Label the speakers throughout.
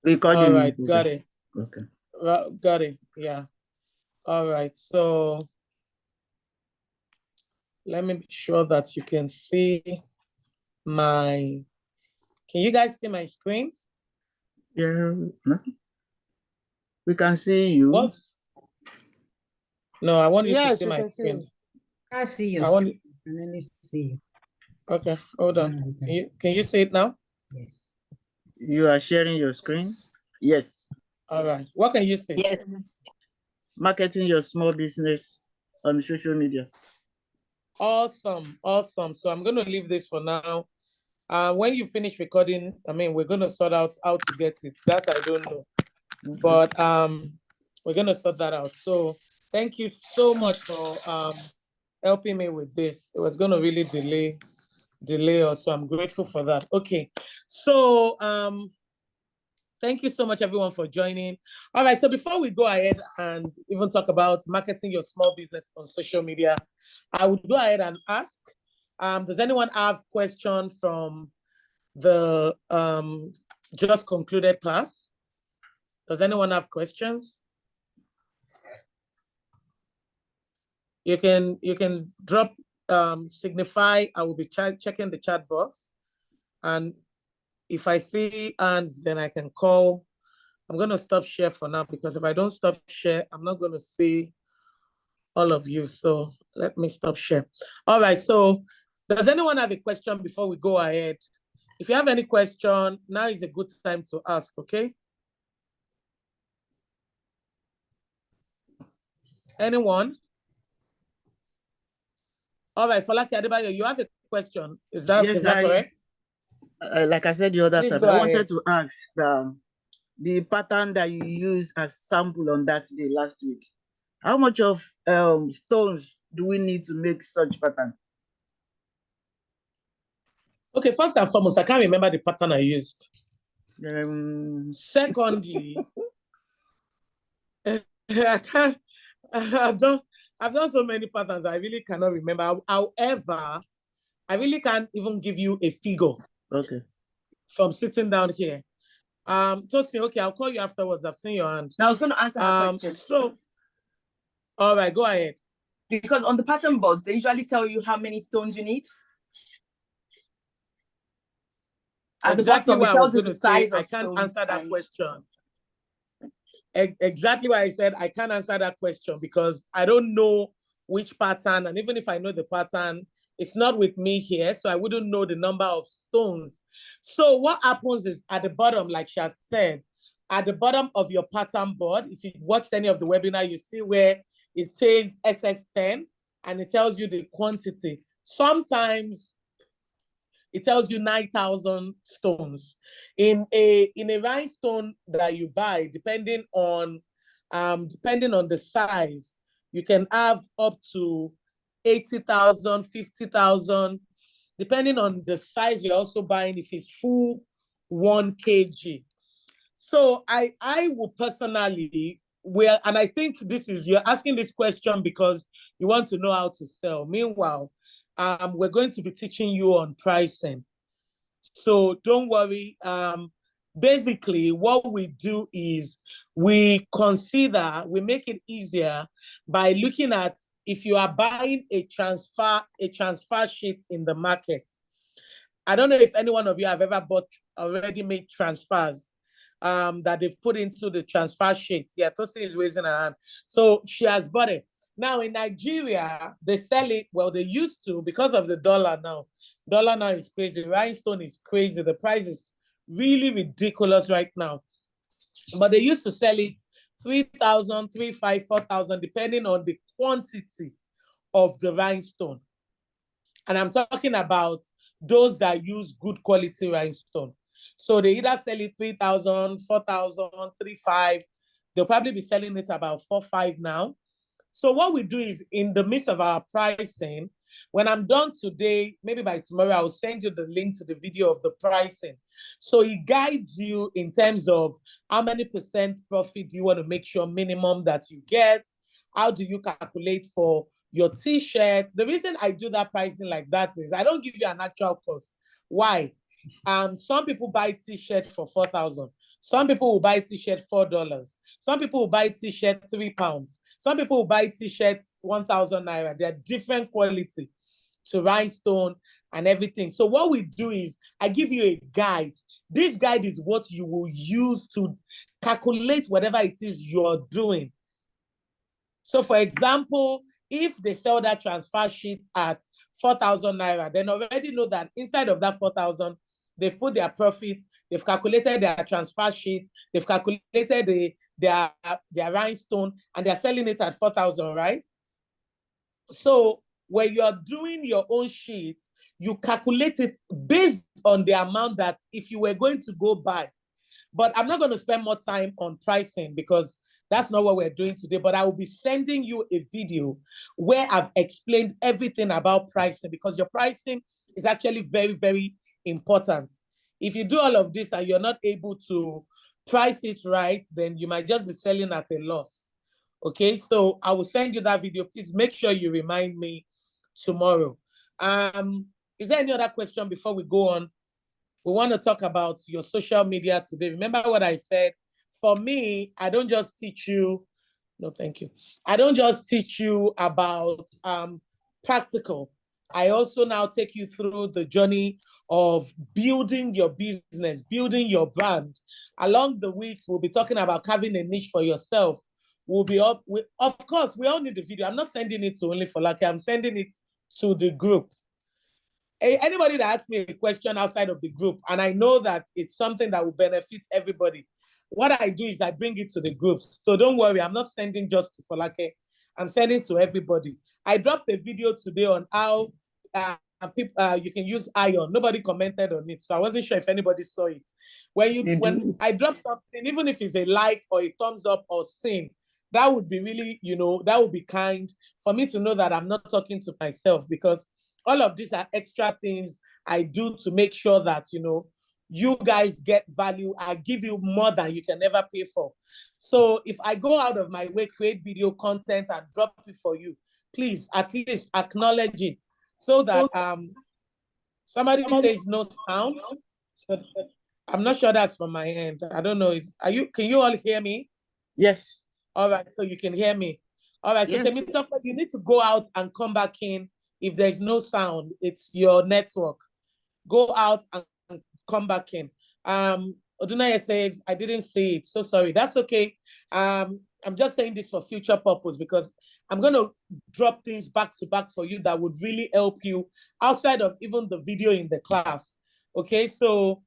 Speaker 1: Recording.
Speaker 2: All right, got it.
Speaker 1: Okay.
Speaker 2: Got it. Yeah. All right. So let me be sure that you can see my. Can you guys see my screen?
Speaker 1: Yeah. We can see you.
Speaker 2: What? No, I want you to
Speaker 3: Yes,
Speaker 2: see
Speaker 3: we
Speaker 2: my
Speaker 3: can see
Speaker 2: screen.
Speaker 3: you.
Speaker 4: I see your
Speaker 2: I want.
Speaker 4: screen. Let me see you.
Speaker 2: Okay, hold on.
Speaker 4: Now we
Speaker 2: Can you see it now?
Speaker 4: Yes.
Speaker 1: You are sharing your screen? Yes.
Speaker 2: All right. What can you see?
Speaker 4: Yes.
Speaker 1: Marketing your small business on social media.
Speaker 2: Awesome. Awesome. So I'm going to leave this for now. When you finish recording, I mean, we're going to sort out how to get it. That I don't know.
Speaker 1: Okay.
Speaker 2: But we're going to sort that out. So thank you so much for helping me with this. It was going to really delay us. So I'm grateful for that. Okay. So thank you so much, everyone, for joining. All right, so before we go ahead and even talk about marketing your small business on social media, I would go ahead and ask, does anyone have questions from the just concluded class? Does anyone have questions? You can drop signify. I will be checking the chat box, and if I see hands, then I can call. I'm going to stop share for now, because if I don't stop share, I'm not going to see all of you. So let me stop share. All right. So does anyone have a question before we go ahead? If you have any question, now is a good time to ask, okay? Anyone? All right, Folake Adebayo, you have a question. Is that correct?
Speaker 1: Like I said the other
Speaker 2: Please
Speaker 1: time, I wanted to ask the pattern that you used as sample on that day last week. How much of stones do we need to make such pattern?
Speaker 2: Okay, first and foremost, I can't remember the pattern I used. Secondly, I've done so many patterns, I really cannot remember. However, I really can't even give you a figure.
Speaker 1: Okay.
Speaker 2: From sitting down here. Tosin, okay, I'll call you afterwards. I've seen your hand.
Speaker 5: Now, I was going to answer her question.
Speaker 2: So, all right, go ahead.
Speaker 5: Because on the pattern boards, they usually tell you how many stones you need. At
Speaker 2: Exactly
Speaker 5: the bottom, it tells you the size of
Speaker 2: I can't answer that question. Exactly why I said I can't answer that question, because I don't know which pattern, and even if I know the pattern, it's not with me here, so I wouldn't know the number of stones. So what happens is at the bottom, like she has said, at the bottom of your pattern board, if you watched any of the webinar, you see where it says SS10 and it tells you the quantity. Sometimes it tells you 9,000 stones. In a rhinestone that you buy, depending on the size, you can have up to 80,000, 50,000, depending on the size you're also buying, if it's full 1 kg. So I would personally, and I think you're asking this question because you want to know how to sell. Meanwhile, we're going to be teaching you on pricing. So don't worry. Basically, what we do is we make it easier by looking at, if you are buying a transfer sheet in the market. I don't know if any one of you have ever bought already made transfers that they've put into the transfer sheet. Yeah, Tosin is raising her hand. So she has bought it. Now in Nigeria, they sell it, well, they used to, because of the dollar now. Dollar now is crazy. Rhinestone is crazy. The price is really ridiculous right now. But they used to sell it 3,000, 3,500, 4,000, depending on the quantity of the rhinestone. And I'm talking about those that use good quality rhinestone. So they either sell it 3,000, 4,000, 3,500. They'll probably be selling it about 4,500 now. So what we do is, in the midst of our pricing, when I'm done today, maybe by tomorrow, I'll send you the link to the video of the pricing. So it guides you in terms of how many % profit do you want to make sure minimum that you get? How do you calculate for your t-shirt? The reason I do that pricing like that is I don't give you an actual cost. Why? Some people buy t-shirt for 4,000. Some people will buy t-shirt $4. Some people will buy t-shirt £3. Some people will buy t-shirts 1,000 naira. They're different quality to rhinestone and everything. So what we do is I give you a guide. This guide is what you will use to calculate whatever it is you're doing. So for example, if they sell that transfer sheet at 4,000 naira, then already know that inside of that 4,000, they've put their profit, they've calculated their transfer sheet, they've calculated their rhinestone, and they're selling it at 4,000, right? So when you're doing your own sheet, you calculate it based on the amount that if you were going to go buy. But I'm not going to spend more time on pricing because that's not what we're doing today. But I will be sending you a video where I've explained everything about pricing, because your pricing is actually very, very important. If you do all of this and you're not able to price it right, then you might just be selling at a loss. Okay, so I will send you that video. Please make sure you remind me tomorrow. Is there any other question before we go on? We want to talk about your social media today. Remember what I said? For me, I don't just teach you, no, thank you. I don't just teach you about practical. I also now take you through the journey of building your business, building your brand. Along the weeks, we'll be talking about carving a niche for yourself. We'll be up with, of course, we all need the video. I'm not sending it to only Folake, I'm sending it to the group. Anybody that asks me a question outside of the group, and I know that it's something that will benefit everybody, what I do is I bring it to the groups. So don't worry, I'm not sending just to Folake. I'm sending to everybody. I dropped a video today on how you can use iron. Nobody commented on it, so I wasn't sure if anybody saw it. When I drop something, even if it's a like or a thumbs up or sing, that would be really, that would be kind for me to know that I'm not talking to myself, because all of these are extra things I do to make sure that, you guys get value. I give you more than you can ever pay for. So if I go out of my way, create video content and drop it for you, please at least acknowledge it so that somebody says no sound. So I'm not sure that's from my end. I don't know. Can you all hear me?
Speaker 1: Yes.
Speaker 2: All right, so you can hear me. All right, so
Speaker 1: Yes.
Speaker 2: you need to go out and come back in. If there's no sound, it's your network. Go out and come back in. Odunaya says, I didn't see it. So sorry. That's okay. I'm just saying this for future purpose, because I'm going to drop things back to back for you that would really help you outside of even the video in the class. Okay, so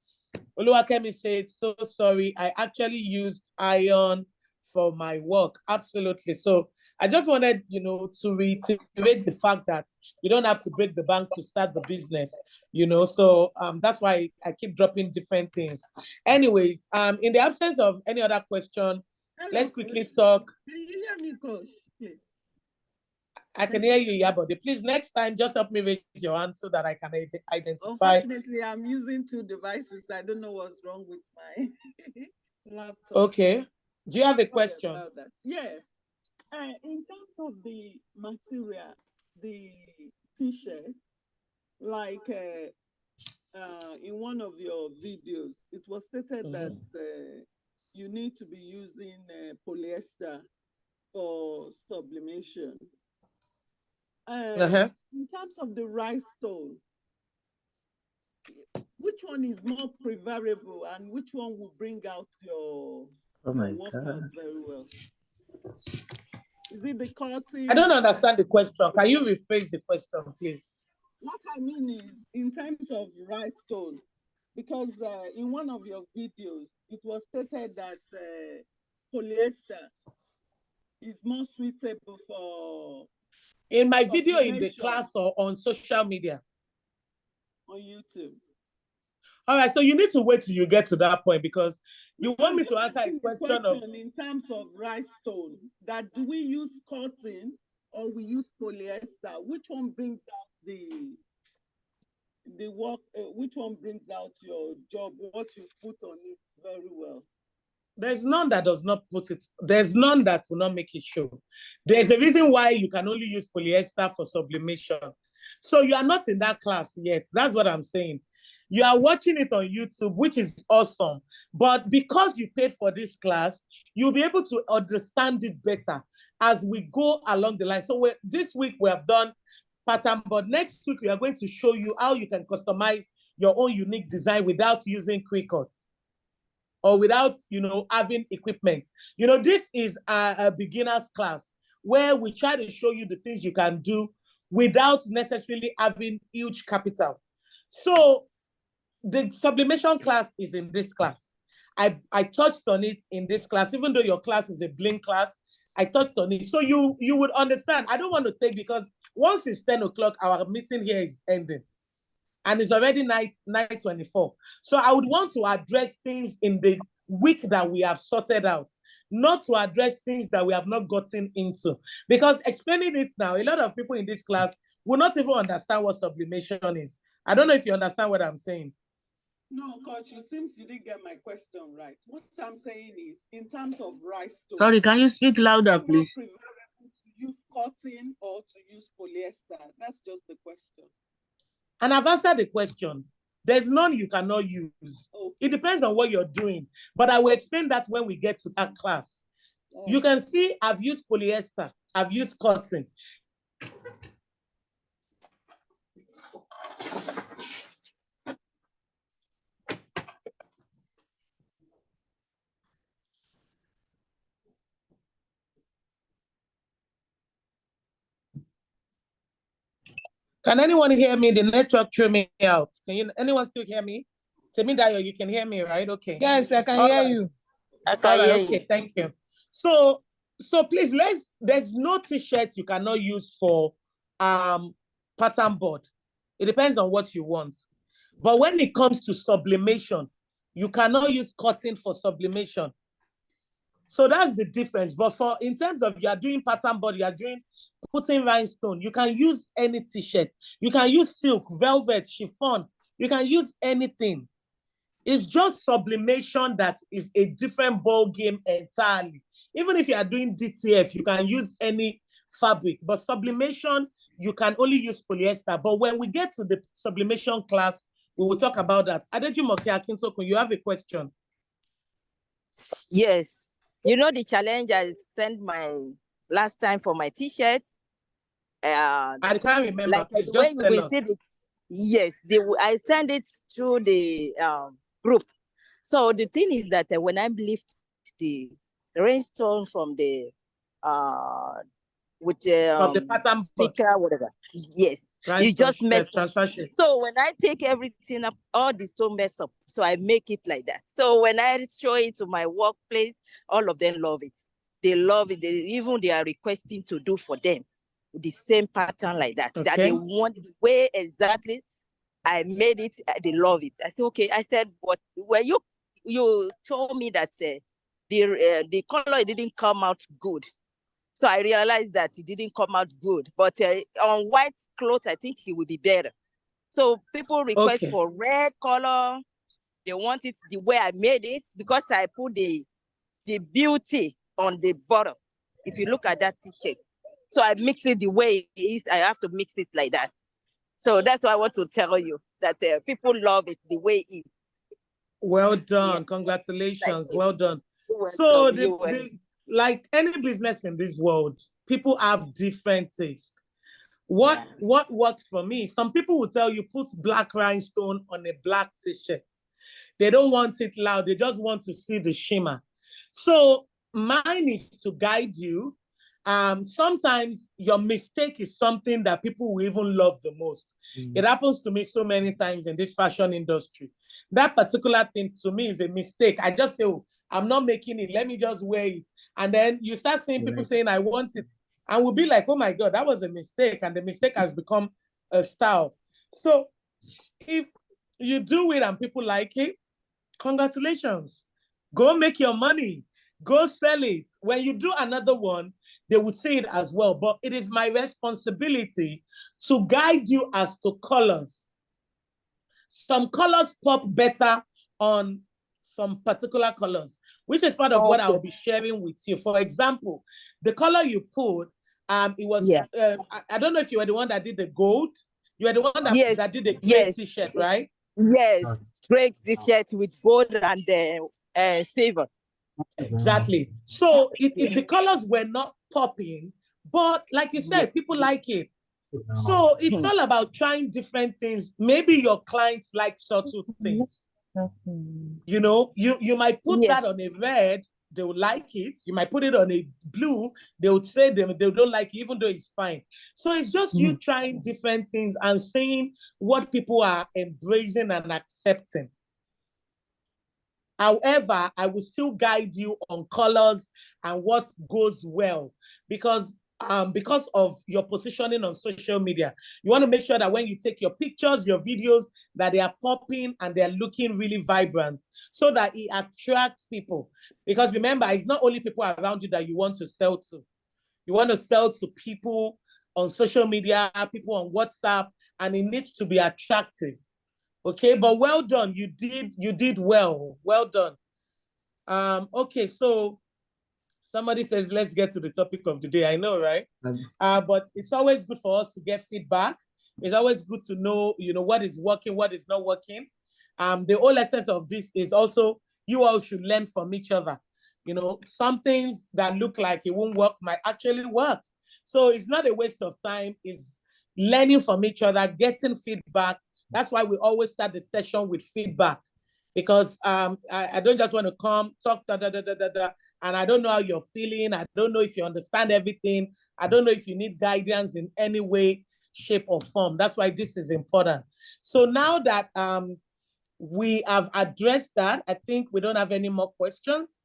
Speaker 2: Oluwakemi said, so sorry. I actually used iron for my work. Absolutely. So I just wanted, to reiterate the fact that you don't have to break the bank to start the business, so that's why I keep dropping different things. Anyways, in the absence of any other question, let's quickly talk.
Speaker 1: Can you hear me, Coach? Please.
Speaker 2: I can hear you, Yabode. Please, next time, just help me raise your hand so that I can identify.
Speaker 1: Unfortunately, I'm using 2 devices. I don't know what's wrong with my laptop.
Speaker 2: Okay. Do you have a question?
Speaker 1: About that? Yeah. In terms of the material, the t-shirt, like in one of your videos, it was stated that you need to be using polyester for sublimation. In terms of the rhinestone, which one is more preferable and which one will bring out your workout very well? Is it the cotton?
Speaker 2: I don't understand the question. Can you rephrase the question, please?
Speaker 1: What I mean is, in terms of rhinestone, because in one of your videos, it was stated that polyester is more suitable for...
Speaker 2: In my video in the class or on social media?
Speaker 1: On YouTube.
Speaker 2: All right, so you need to wait till you get to that point, because you want me to answer a question of...
Speaker 1: In terms of rhinestone, that do we use cotton or we use polyester? Which one brings out the work? Which one brings out your job, what you put on it very well?
Speaker 2: There's none that does not put it. There's none that will not make it show. There's a reason why you can only use polyester for sublimation. So you are not in that class yet. That's what I'm saying. You are watching it on YouTube, which is awesome. But because you paid for this class, you'll be able to understand it better as we go along the line. So this week we have done pattern board. Next week, we are going to show you how you can customize your own unique design without using Cricut or without, having equipment. This is a beginner's class where we try to show you the things you can do without necessarily having huge capital. So the sublimation class is in this class. I touched on it in this class, even though your class is a bling class, I touched on it. So you would understand. I don't want to take, because once it's 10 o'clock, our meeting here is ending. And it's already 9:24. So I would want to address things in the week that we have sorted out, not to address things that we have not gotten into. Because explaining it now, a lot of people in this class will not even understand what sublimation is. I don't know if you understand what I'm saying.
Speaker 1: No, Coach, it seems you didn't get my question right. What I'm saying is, in terms of rice stone.
Speaker 3: Sorry, can you speak louder, please?
Speaker 1: To use cotton or to use polyester? That's just the question.
Speaker 2: And I've answered the question. There's none you cannot use. Okay. It depends on what you're doing. But I will explain that when we get to that class. Okay. You can see I've used polyester. I've used cotton. Can anyone hear me? The network threw me out. Anyone still hear me? Temidayo, you can hear me, right? Okay.
Speaker 3: Yes, I can hear you.
Speaker 5: I can hear you.
Speaker 2: Okay, thank you. So please, there's no t-shirt you cannot use for pattern board. It depends on what you want. But when it comes to sublimation, you cannot use cotton for sublimation. So that's the difference. But in terms of you are doing pattern board, you are doing putting rhinestone, you can use any t-shirt. You can use silk, velvet, chiffon. You can use anything. It's just sublimation that is a different ball game entirely. Even if you are doing DTF, you can use any fabric. But sublimation, you can only use polyester. But when we get to the sublimation class, we will talk about that. Adejumoke Akintokun, you have a question?
Speaker 6: Yes. You know the challenge I sent last time for my t-shirts?
Speaker 2: I can't remember.
Speaker 6: Like
Speaker 2: please, just tell us.
Speaker 6: Yes, I send it through the group. So the thing is that when I lift the rhinestone from the with the
Speaker 2: pattern
Speaker 6: sticker, whatever. Yes, you just mess up. So when I take everything up, all the stone mess up. So I make it like that. So when I show it to my workplace, all of them love it. They love it. They are requesting to do for them the same pattern like that. Okay. That they want the way exactly I made it. They love it. I said, okay. I said, what? Well, you told me that the color didn't come out good. So I realized that it didn't come out good. But on white clothes, I think it would be better. So people request for red color. They want it the way I made it because I put the beauty on the bottom. If you look at that t-shirt. So I mix it the way it is. I have to mix it like that. So that's why I want to tell you that people love it the way it is.
Speaker 2: Well done. Yeah. Congratulations. Well done. So like any business in this world, people have different tastes. What works for me? Some people will tell you put black rhinestone on a black t-shirt. They don't want it loud. They just want to see the shimmer. So mine is to guide you. Sometimes your mistake is something that people will even love the most. It happens to me so many times in this fashion industry. That particular thing to me is a mistake. I just say, oh, I'm not making it. Let me just wear it. And then you start seeing people saying, I want it. And we'll be like, oh my God, that was a mistake. And the mistake has become a style. So if you do it and people like it, congratulations. Go make your money. Go sell it. When you do another one, they would say it as well. But it is my responsibility to guide you as to colors. Some colors pop better on some particular colors, which is part of what I'll be sharing with you. For example, the color you put, it was, I don't know if you were the one that did the gold. You were the one that, that did the gray t-shirt, right?
Speaker 6: Yes, break this shirt with gold and silver.
Speaker 2: Exactly. So the colors were not popping, but like you said, people like it. So it's all about trying different things. Maybe your clients like subtle things. You know, you might put that on a red, they will like it. You might put it on a blue, they would say they don't like it, even though it's fine. So it's just you trying different things and seeing what people are embracing and accepting. However, I will still guide you on colors and what goes well because of your positioning on social media. You want to make sure that when you take your pictures, your videos, that they are popping and they're looking really vibrant so that it attracts people. Because remember, it's not only people around you that you want to sell to. You want to sell to people on social media, people on WhatsApp, and it needs to be attractive. Okay, but well done. You did well. Well done. Okay, so somebody says, let's get to the topic of the day. I know, right? But it's always good for us to get feedback. It's always good to know, what is working, what is not working. The whole essence of this is also you all should learn from each other. Some things that look like it won't work might actually work. So it's not a waste of time. It's learning from each other, getting feedback. That's why we always start the session with feedback. Because I don't just want to come, talk, and I don't know how you're feeling. I don't know if you understand everything. I don't know if you need guidance in any way, shape, or form. That's why this is important. So now that we have addressed that, I think we don't have any more questions.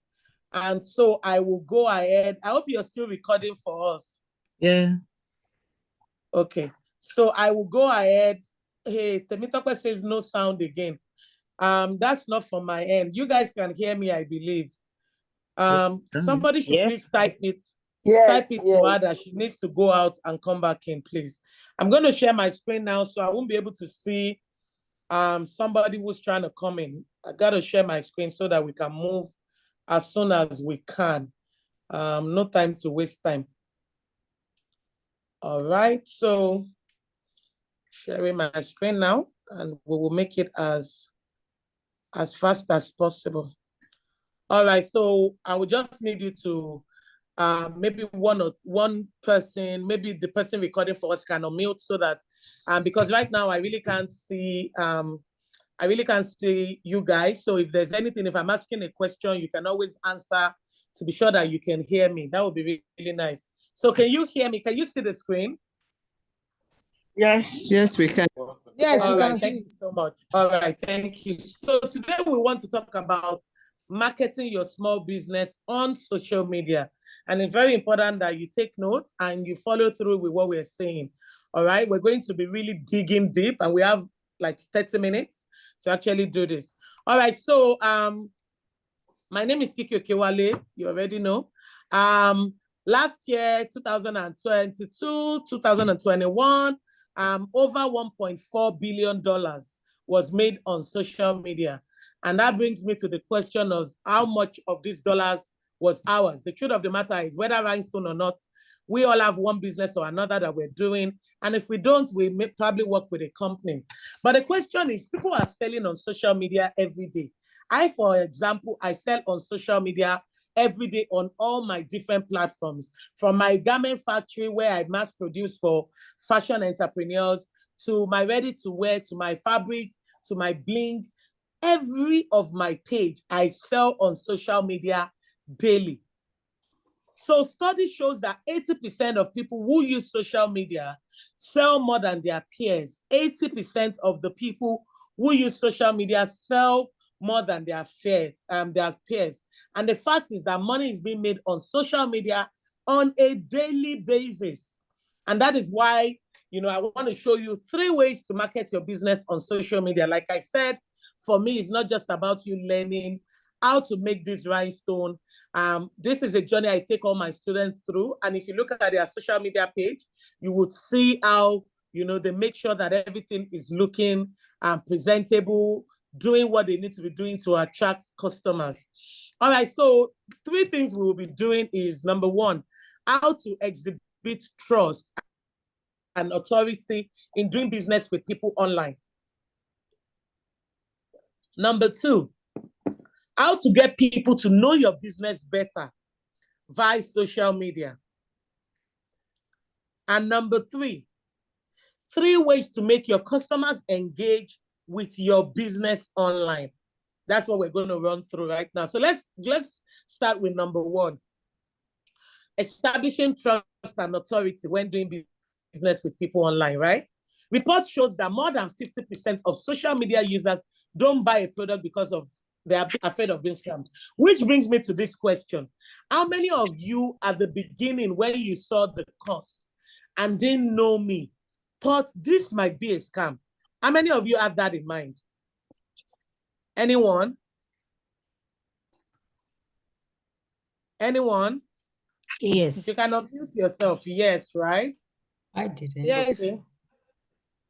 Speaker 2: And so I will go ahead. I hope you're still recording for us.
Speaker 3: Yeah.
Speaker 2: Okay. So I will go ahead. Hey, Temitope says no sound again. That's not from my end. You guys can hear me, I believe. Somebody should please type it. Type it to her that she needs to go out and come back in, please. I'm going to share my screen now, so I won't be able to see somebody who's trying to come in. I got to share my screen so that we can move as soon as we can. No time to waste time. All right, so sharing my screen now, and we will make it as fast as possible. All right, so I will just need you to maybe one person, maybe the person recording for us can unmute so that because right now I really can't see you guys. So if there's anything, if I'm asking a question, you can always answer to be sure that you can hear me. That would be really, really nice. So can you hear me? Can you see the screen?
Speaker 3: Yes, we can.
Speaker 1: Yes,
Speaker 2: all right, thank you so much. All right, thank you. So today we want to talk about marketing your small business on social media. And it's very important that you take notes and you follow through with what we're saying. All right, we're going to be really digging deep and we have like 30 minutes to actually do this. All right, so my name is Kiki Okewale, you already know. Last year, 2022, 2021, over $1.4 billion was made on social media. And that brings me to the question of how much of these dollars was ours. The truth of the matter is, whether Rhinestone or not, we all have one business or another that we're doing. And if we don't, we may probably work with a company. But the question is, people are selling on social media every day. For example, I sell on social media every day on all my different platforms, from my garment factory where I mass produce for fashion entrepreneurs, to my ready-to-wear, to my fabric, to my bling. Every of my page, I sell on social media daily. So study shows that 80% of people who use social media sell more than their peers. 80% of the people who use social media sell more than their peers. And the fact is that money is being made on social media on a daily basis. And that is why, I want to show you 3 ways to market your business on social media. Like I said, for me, it's not just about you learning how to make this rhinestone. This is a journey I take all my students through. And if you look at their social media page, you would see how, they make sure that everything is looking presentable, doing what they need to be doing to attract customers. All right, so 3 things we will be doing is, number 1, how to exhibit trust and authority in doing business with people online. Number 2, how to get people to know your business better via social media. And number 3 ways to make your customers engage with your business online. That's what we're going to run through right now. So let's start with number 1. Establishing trust and authority when doing business with people online, right? Report shows that more than 50% of social media users don't buy a product because of they're afraid of being scammed. Which brings me to this question. How many of you at the beginning, when you saw the course and didn't know me, thought this might be a scam? How many of you have that in mind? Anyone? Anyone?
Speaker 4: Yes.
Speaker 2: You can unmute yourself. Yes, right?
Speaker 4: I didn't.
Speaker 3: Yes.
Speaker 2: Okay.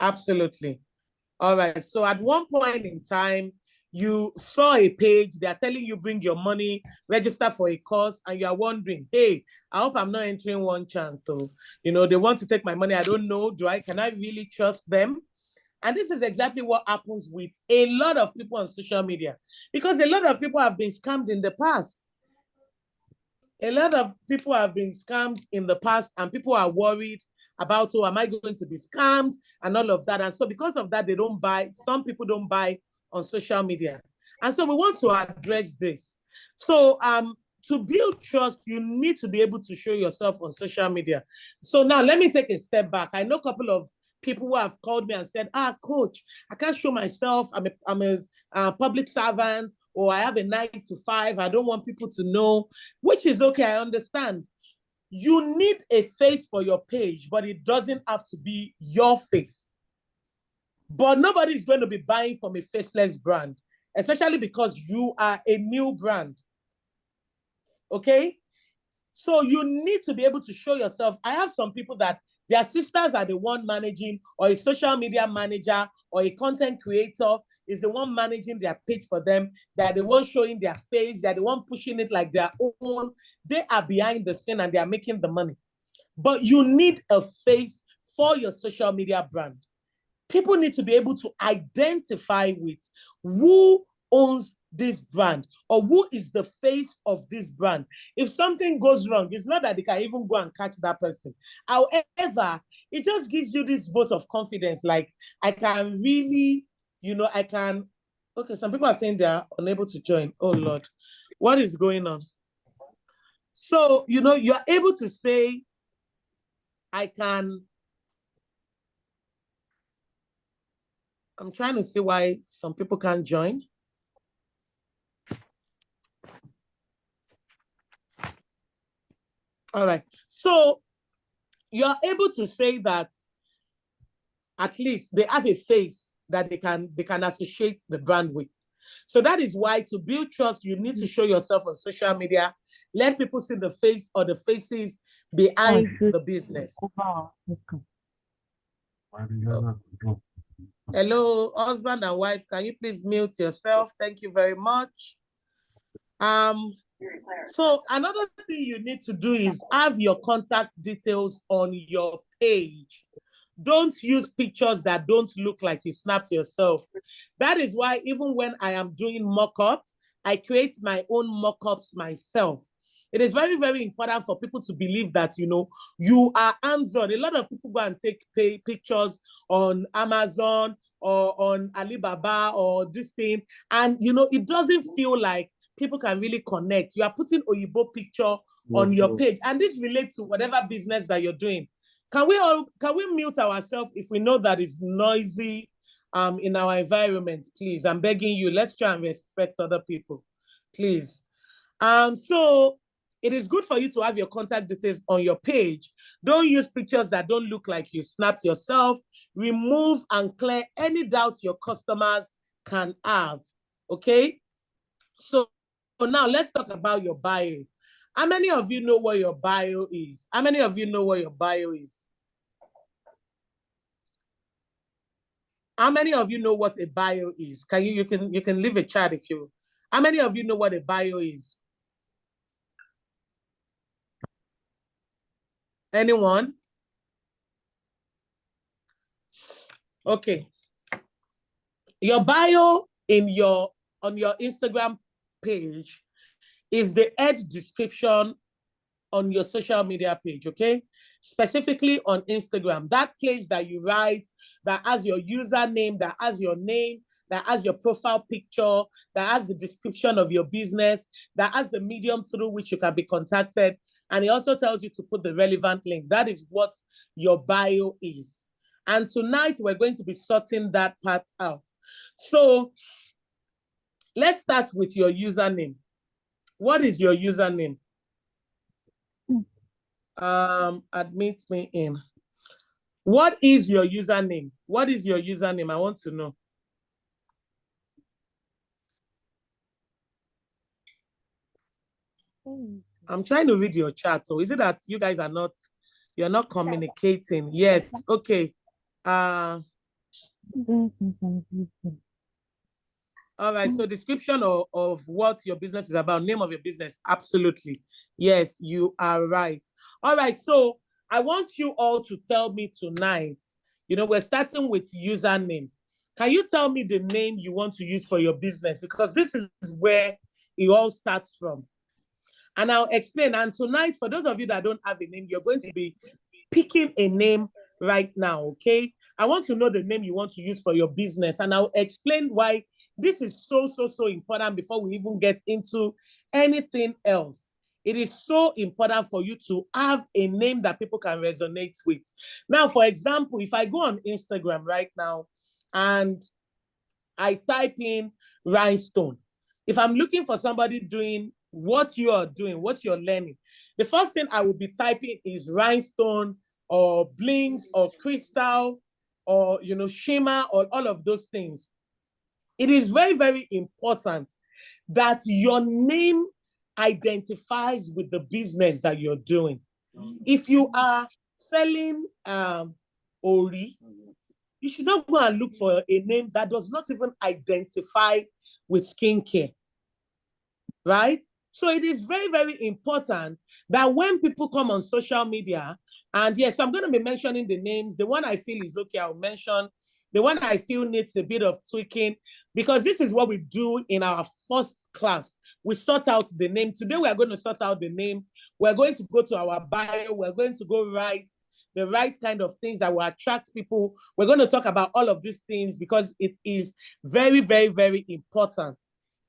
Speaker 2: Absolutely. All right. So at one point in time, you saw a page, they're telling you bring your money, register for a course, and you're wondering, hey, I hope I'm not entering one chance. So, they want to take my money. I don't know. Can I really trust them? And this is exactly what happens with a lot of people on social media, because a lot of people have been scammed in the past. A lot of people have been scammed in the past, and people are worried about, am I going to be scammed and all of that. And so because of that, they don't buy. Some people don't buy on social media. And so we want to address this. So to build trust, you need to be able to show yourself on social media. So now let me take a step back. I know a couple of people who have called me and said, coach, I can't show myself. I'm a public servant, or I have a 9 to 5. I don't want people to know, which is okay. I understand. You need a face for your page, but it doesn't have to be your face. But nobody is going to be buying from a faceless brand, especially because you are a new brand. Okay? So you need to be able to show yourself. I have some people that their sisters are the one managing, or a social media manager or a content creator is the one managing their page for them. They're the one showing their face. They're the one pushing it like their own. They are behind the scene and they are making the money. But you need a face for your social media brand. People need to be able to identify with who owns this brand, or who is the face of this brand. If something goes wrong, it's not that they can even go and catch that person. However, it just gives you this vote of confidence. Like, I can really, okay, some people are saying they are unable to join. Oh Lord, what is going on? So, you're able to say, I'm trying to see why some people can't join. All right. So you're able to say that at least they have a face that they can associate the brand with. So that is why, to build trust, you need to show yourself on social media. Let people see the face or the faces behind the business. Hello, husband and wife, can you please mute yourself? Thank you very much. So another thing you need to do is have your contact details on your page. Don't use pictures that don't look like you snapped yourself. That is why even when I am doing mock-up, I create my own mock-ups myself. It is very, very important for people to believe that, you are hands-on. A lot of people go and take pictures on Amazon or on Alibaba or this thing, and, it doesn't feel like people can really connect. You are putting Oyibo picture on your page, and this relates to whatever business that you're doing. Can we mute ourselves if we know that it's noisy in our environment, please? I'm begging you, let's try and respect other people, please. So it is good for you to have your contact details on your page. Don't use pictures that don't look like you snapped yourself. Remove and clear any doubts your customers can have, okay? So now let's talk about your bio. How many of you know what your bio is? How many of you know what your bio is? How many of you know what a bio is? You can leave a chat if you. How many of you know what a bio is? Anyone? Okay. Your bio in your on your Instagram page is the head description on your social media page, okay? Specifically on Instagram, that place that you write, that has your username, that has your name, that has your profile picture, that has the description of your business, that has the medium through which you can be contacted. And it also tells you to put the relevant link. That is what your bio is. And tonight we're going to be sorting that part out. So let's start with your username. What is your username? Admit me in. What is your username? What is your username? I want to know. I'm trying to read your chat. So is it that you guys are not, you're not communicating? Yes. Okay. All right. So description of what your business is about, name of your business. Absolutely. Yes, you are right. All right. So I want you all to tell me tonight, you know, we're starting with username. Can you tell me the name you want to use for your business? Because this is where it all starts from. And I'll explain. And tonight, for those of you that don't have a name, you're going to be picking a name right now, okay? I want to know the name you want to use for your business. And I'll explain why this is so important before we even get into anything else. It is so important for you to have a name that people can resonate with. Now, for example, if I go on Instagram right now and I type in Rhinestone, if I'm looking for somebody doing what you are doing, what you're learning, the first thing I will be typing is Rhinestone or Blings or Crystal or, you know, Shimmer or all of those things. It is very important that your name identifies with the business that you're doing. If you are selling Ori, you should not go and look for a name that does not even identify with skincare, right? So it is very important that when people come on social media, and yes, so I'm going to be mentioning the names. The one I feel is okay, I'll mention. The one I feel needs a bit of tweaking, because this is what we do in our first class. We sort out the name. Today, we are going to sort out the name. We're going to go to our bio. We're going to go write the right kind of things that will attract people. We're going to talk about all of these things because it is very important,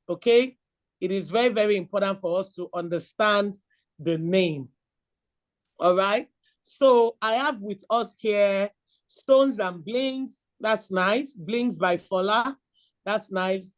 Speaker 2: okay? It is very important for us to understand the name. All right. So I have with us here Stones and Blings. That's nice. Blings by Fola. That's nice.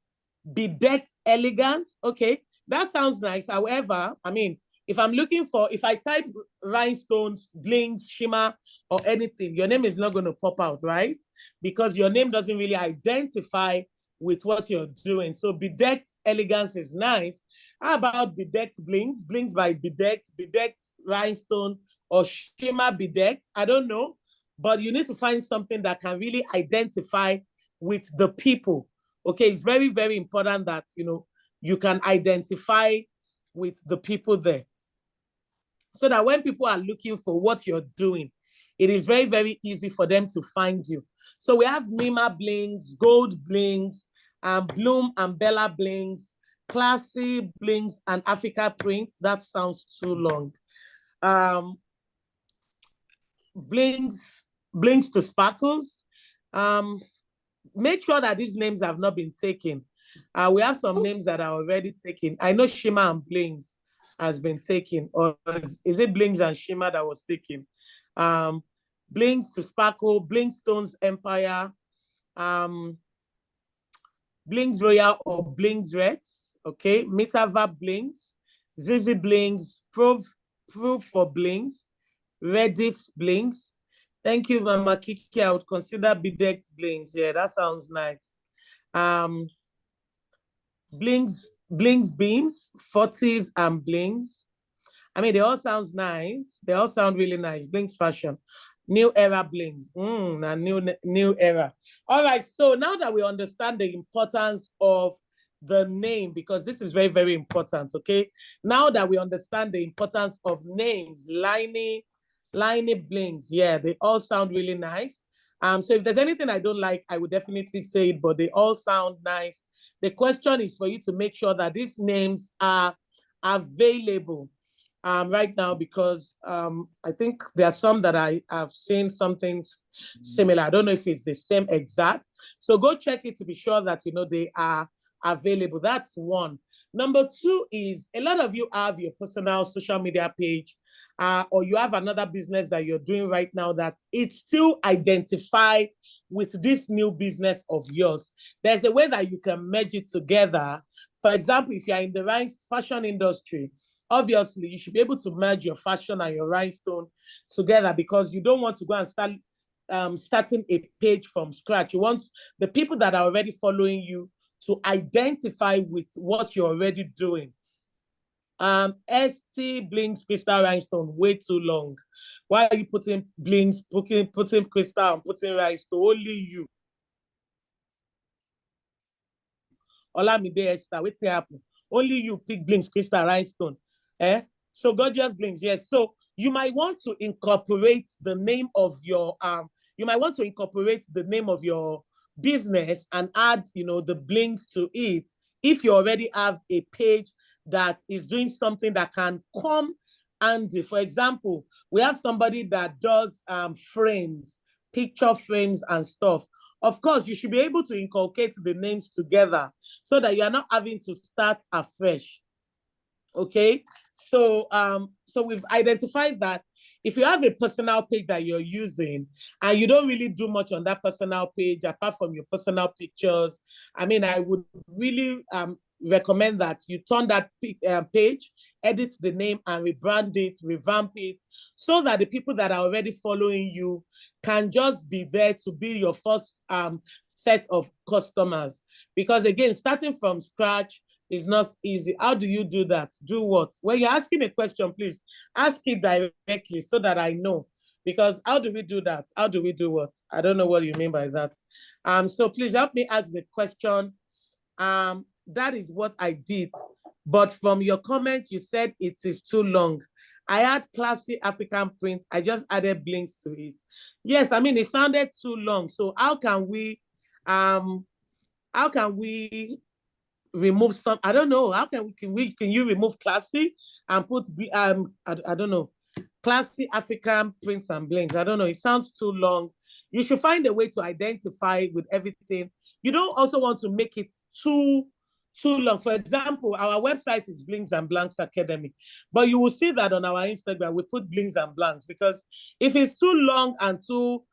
Speaker 2: Bedecked Elegance. Okay. That sounds nice. However, I mean, if I'm looking for, if I type Rhinestones, Blings, Shimmer, or anything, your name is not going to pop out, right? Because your name doesn't really identify with what you're doing. So Bedecked Elegance is nice. How about Bedecked Blings? Blings by Bedecked, Bedecked Rhinestone, or Shimmer Bedecked? I don't know. But you need to find something that can really identify with the people. Okay, it's very important that, you know, you can identify with the people there. So that when people are looking for what you're doing, it is very easy for them to find you. So we have Mima Blings, Gold Blings, Bloom and Bella Blings, Classy Blings, and Africa Print. That sounds too long. Blings to Sparkles. Make sure that these names have not been taken. We have some names that are already taken. I know Shimmer and Blings has been taken, or is it Blings and Shimmer that was taken? Blings to Sparkle, Blingstones Empire, Blings Royal or Blings Rex, okay, Mitava Blings, Zizi Blings, Proof for Blings, Rediff's Blings. Thank you, Mama Kiki. I would consider Bedecked Blings. Yeah, that sounds nice. Blings Beams, 40s and Blings. I mean, they all sound nice. They all sound really nice. Blings Fashion. New Era Blings. A new era. All right, so now that we understand the importance of the name, because this is very important, okay? Now that we understand the importance of names, Liney Blings, yeah, they all sound really nice. So if there's anything I don't like, I would definitely say it, but they all sound nice. The question is for you to make sure that these names are available right now, because I think there are some that I have seen something similar. I don't know if it's the same exact. So go check it to be sure that they are available. That's one. Number two is, a lot of you have your personal social media page, or you have another business that you're doing right now that it still identify with this new business of yours. There's a way that you can merge it together. For example, if you're in the fashion industry, obviously you should be able to merge your fashion and your rhinestone together, because you don't want to go and start starting a page from scratch. You want the people that are already following you to identify with what you're already doing. ST Blinks Crystal Rhinestone, way too long. Why are you putting Blinks, putting Crystal and putting Rhinestone? Only you. Olamide Esther, what's happening? Only you pick Blinks Crystal Rhinestone. So Gorgeous Blinks, yes. So you might want to incorporate the name of your business and add, the blinks to it, if you already have a page that is doing something that can come handy. For example, we have somebody that does frames, picture frames and stuff. Of course, you should be able to inculcate the names together so that you are not having to start afresh. Okay, so we've identified that if you have a personal page that you're using and you don't really do much on that personal page apart from your personal pictures, I mean, I would really recommend that you turn that page, edit the name and rebrand it, revamp it, so that the people that are already following you can just be there to be your first set of customers. Because again, starting from scratch is not easy. How do you do that? Do what? When you're asking a question, please ask it directly so that I know. Because how do we do that? How do we do what? I don't know what you mean by that. So please help me ask the question. That is what I did. But from your comment, you said it is too long. I had classy African print. I just added blinks to it. Yes, I mean, it sounded too long. So how can we remove some? I don't know. How can you remove classy and put I don't know, classy African prints and blinks? I don't know. It sounds too long. You should find a way to identify with everything. You don't also want to make it too long. For example, our website is Blinks and Blanks Academy, but you will see that on our Instagram we put Blinks and Blanks, because if it's too long and too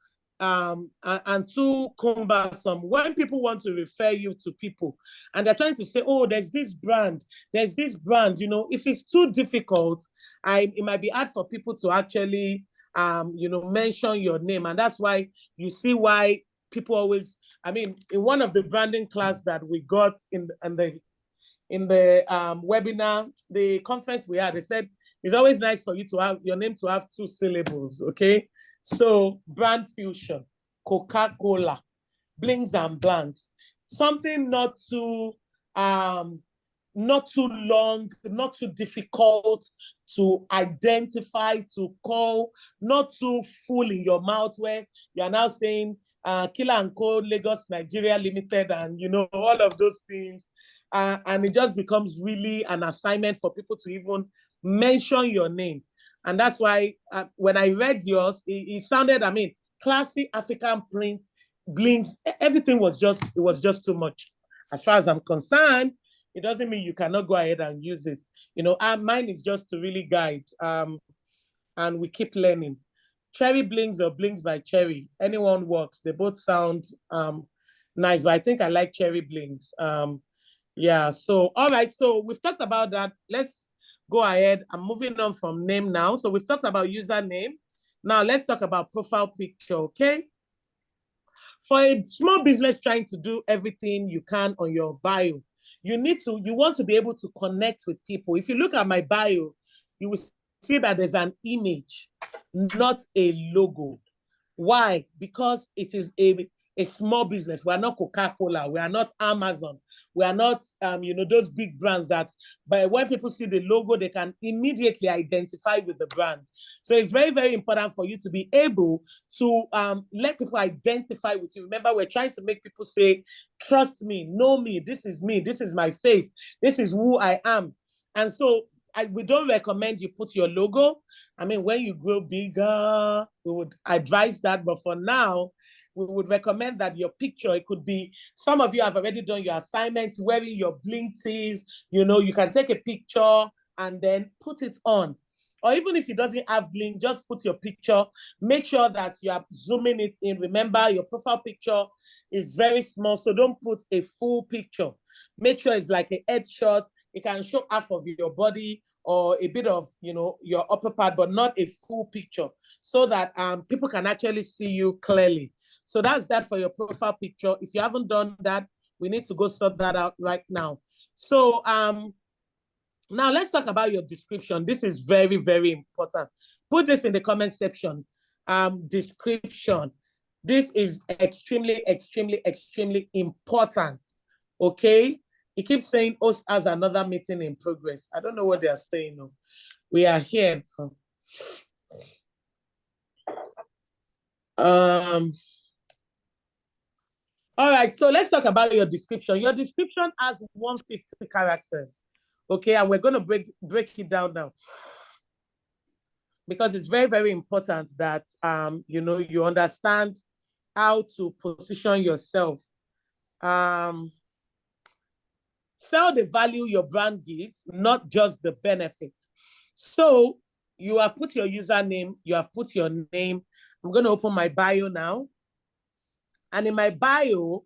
Speaker 2: cumbersome, when people want to refer you to people and they're trying to say, oh, there's this brand, if it's too difficult, it might be hard for people to actually mention your name. And that's why you see why people always, I mean, in one of the branding class that we got in the webinar, the conference we had, they said it's always nice for you to have your name to have 2 syllables. Okay, so brand fusion, Coca-Cola, Blinks and Blanks, something not too long, not too difficult to identify, to call, not too full in your mouth where you're now saying Killer & Co, Lagos, Nigeria Limited, and all of those things. And it just becomes really an assignment for people to even mention your name. And that's why when I read yours, it sounded, I mean, classy African print, blinks, everything was just too much. As far as I'm concerned, it doesn't mean you cannot go ahead and use it. Mine is just to really guide, and we keep learning. Cherry Blinks or Blinks by Cherry, anyone works. They both sound nice, but I think I like Cherry Blinks. Yeah, so all right, so we've talked about that. Let's go ahead. I'm moving on from name now. So we've talked about username. Now let's talk about profile picture, okay? For a small business trying to do everything you can on your bio, you want to be able to connect with people. If you look at my bio, you will see that there's an image, not a logo. Why? Because it is a a small business. We are not Coca-Cola. We are not Amazon. We are not, those big brands that, but when people see the logo, they can immediately identify with the brand. So it's very, very important for you to be able to let people identify with you. Remember, we're trying to make people say, trust me, know me, this is my face, this is who I am. And so we don't recommend you put your logo. I mean, when you grow bigger, we would advise that, but for now, we would recommend that your picture, it could be, some of you have already done your assignments wearing your bling tees, you can take a picture and then put it on. Or even if it doesn't have bling, just put your picture. Make sure that you are zooming it in. Remember, your profile picture is very small, so don't put a full picture. Make sure it's like a headshot. It can show half of your body or a bit of, your upper part, but not a full picture, so that people can actually see you clearly. So that's that for your profile picture. If you haven't done that, we need to go sort that out right now. So now let's talk about your description. This is very, very important. Put this in the comment section. Description. This is extremely, extremely, extremely important. Okay? He keeps saying host has another meeting in progress. I don't know what they are saying. No. We are here. All right, so let's talk about your description. Your description has 150 characters. Okay, and we're going to break it down now, because it's very, very important that you understand how to position yourself. Sell the value your brand gives, not just the benefits. So you have put your username, you have put your name. I'm going to open my bio now. And in my bio,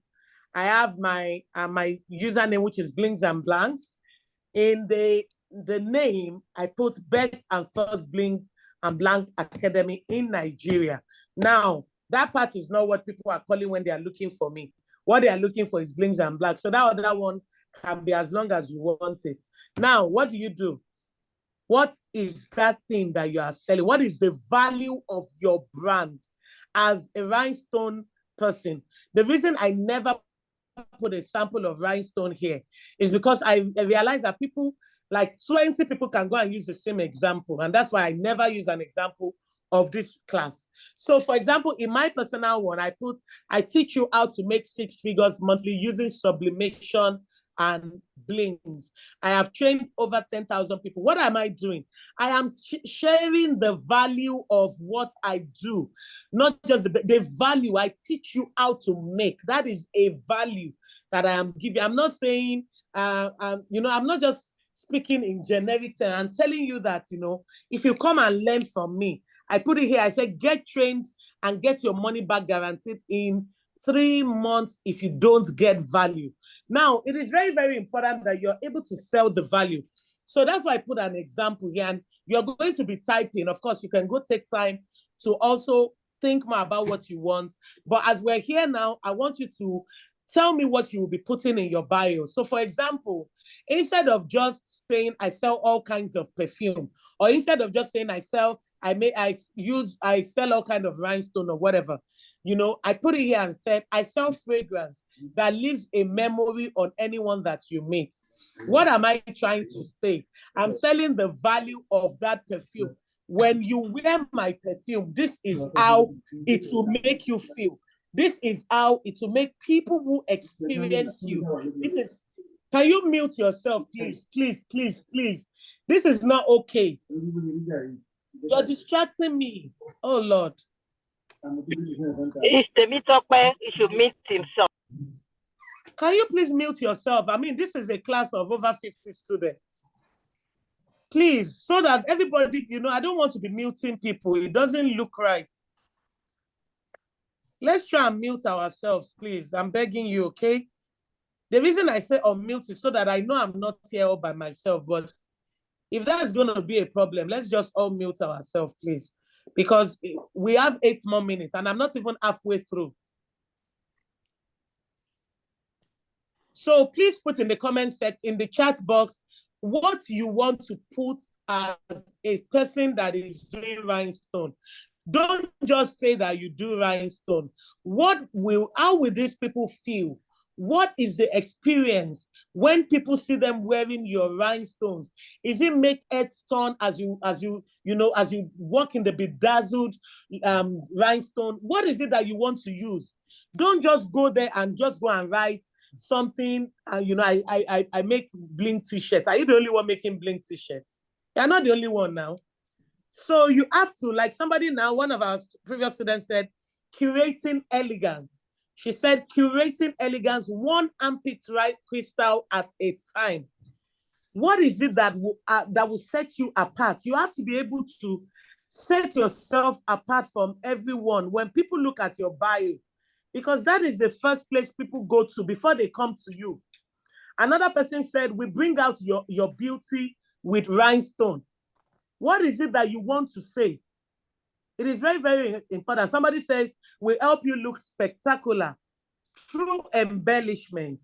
Speaker 2: I have my username, which is Blings and Blanks. In the name, I put Best and First Bling and Blank Academy in Nigeria. Now, that part is not what people are calling when they are looking for me. What they are looking for is Blings and Blanks. So that other one can be as long as you want it. Now, what do? What is that thing that you are selling? What is the value of your brand as a rhinestone person? The reason I never put a sample of rhinestone here is because I realized that people, like 20 people can go and use the same example. And that's why I never use an example of this class. So for example, in my personal one, I teach you how to make 6 figures monthly using sublimation and blings. I have trained over 10,000 people. What am I doing? I am sharing the value of what I do, not just the value. I teach you how to make. That is a value that I am giving. I'm not saying, I'm not just speaking in generic terms. I'm telling you that, if you come and learn from me, I put it here, I said, get trained and get your money back guaranteed in 3 months if you don't get value. Now, it is very, very important that you're able to sell the value. So that's why I put an example here. And you're going to be typing. Of course, you can go take time to also think more about what you want. But as we're here now, I want you to tell me what you will be putting in your bio. So for example, instead of just saying I sell all kinds of perfume, or instead of just saying I sell all kinds of rhinestone or whatever, I put it here and said, I sell fragrance that leaves a memory on anyone that you meet. What am I trying to say? I'm selling the value of that perfume. When you wear my perfume, this is how it will make you feel. This is how it will make people who experience you. Can you mute yourself, please, please, please, please? This is not okay. You're distracting me. Oh, Lord.
Speaker 6: It's the Temitope. He should mute himself.
Speaker 2: Can you please mute yourself? I mean, this is a class of over 50 students. Please, so that everybody, I don't want to be muting people. It doesn't look right. Let's try and mute ourselves, please. I'm begging you, okay? The reason I say unmute is so that I know I'm not here all by myself, but if that's going to be a problem, let's just all mute ourselves, please. Because we have 8 more minutes and I'm not even halfway through. So please put in the comment section, in the chat box, what you want to put as a person that is doing rhinestone. Don't just say that you do rhinestone. How will these people feel? What is the experience when people see them wearing your rhinestones? Is it make heads turn as you walk in the bedazzled rhinestone? What is it that you want to use? Don't just go there and just go and write something. I make bling t-shirts. Are you the only one making bling t-shirts? You're not the only one now. So you have to, like somebody now, one of our previous students said, curating elegance. She said, curating elegance, one amphitrite crystal at a time. What is it that will set you apart? You have to be able to set yourself apart from everyone when people look at your bio, because that is the first place people go to before they come to you. Another person said, we bring out your beauty with rhinestone. What is it that you want to say? It is very, very important. Somebody says, we help you look spectacular through embellishment.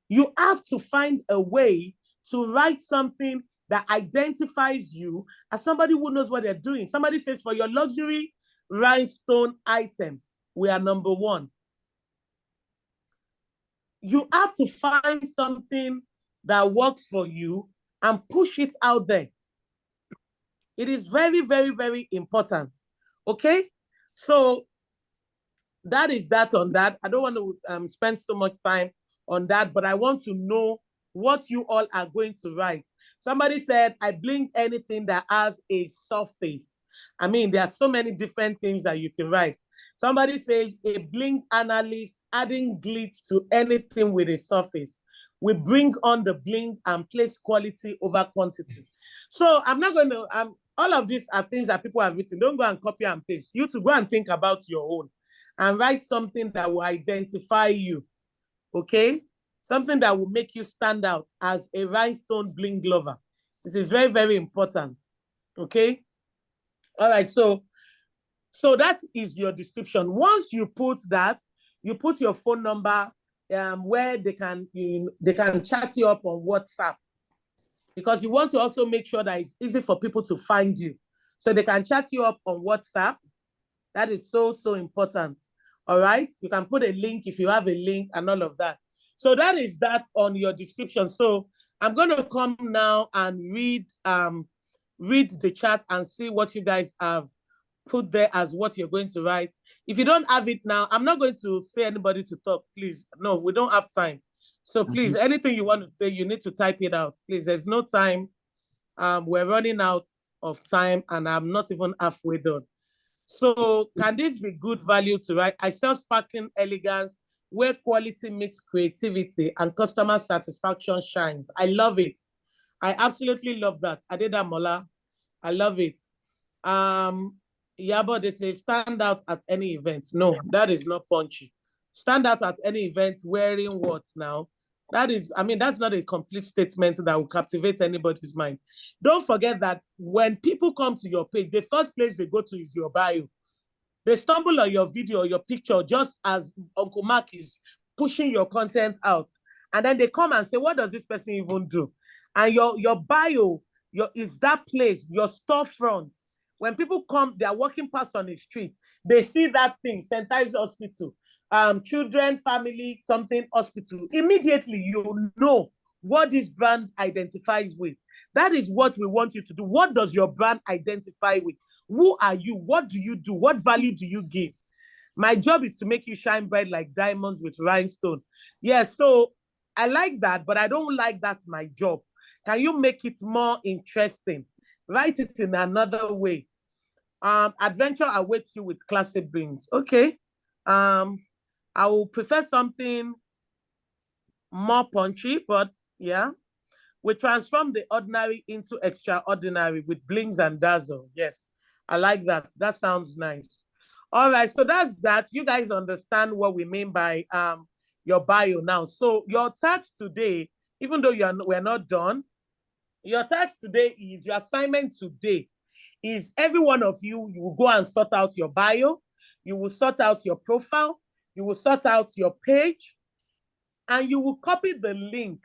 Speaker 2: You have to find a way to write something that identifies you as somebody who knows what they're doing. Somebody says, for your luxury rhinestone item, we are number one. You have to find something that works for you and push it out there. It is very, very, very important. Okay? So that is that on that. I don't want to spend so much time on that, but I want to know what you all are going to write. Somebody said, I bling anything that has a surface. I mean, there are so many different things that you can write. Somebody says, a bling analyst adding glitz to anything with a surface. We bring on the bling and place quality over quantity. So I'm not going to, all of these are things that people have written. Don't go and copy and paste. You to go and think about your own and write something that will identify you, okay? Something that will make you stand out as a rhinestone bling lover. This is very, very important, okay? All right, so that is your description. Once you put that, you put your phone number where they can chat you up on WhatsApp, because you want to also make sure that it's easy for people to find you. So they can chat you up on WhatsApp. That is so, so important. All right. You can put a link if you have a link and all of that. So that is that on your description. So I'm going to come now and read the chat and see what you guys have put there as what you're going to write. If you don't have it now, I'm not going to say anybody to talk, please. No, we don't have time. So please, anything you want to say, you need to type it out. Please, there's no time. We're running out of time and I'm not even halfway done. So can this be good value to write? I sell sparkling elegance where quality meets creativity and customer satisfaction shines. I love it. I absolutely love that. Adedamola, I love it. Yabo, they say stand out at any event. No, that is not punchy. Stand out at any event wearing what now? That is, I mean, that's not a complete statement that will captivate anybody's mind. Don't forget that when people come to your page, the first place they go to is your bio. They stumble on your video or your picture just as Uncle Mark is pushing your content out. And then they come and say, what does this person even do? And your bio is that place, your storefront. When people come, they are walking past on the street, they see that thing, St. Ives Hospital, children, family, something hospital. Immediately, you know what this brand identifies with. That is what we want you to do. What does your brand identify with? Who are you? What do you do? What value do you give? My job is to make you shine bright like diamonds with rhinestone. Yeah, so I like that, but I don't like that's my job. Can you make it more interesting? Write it in another way. Adventure awaits you with classic brings. Okay. I will prefer something more punchy, but yeah. We transform the ordinary into extraordinary with blings and dazzle. Yes, I like that. That sounds nice. All right, so that's that. You guys understand what we mean by your bio now. So your task today, even though we're not done, your task today is, your assignment today is every one of you, you will go and sort out your bio, you will sort out your profile, you will sort out your page, and you will copy the link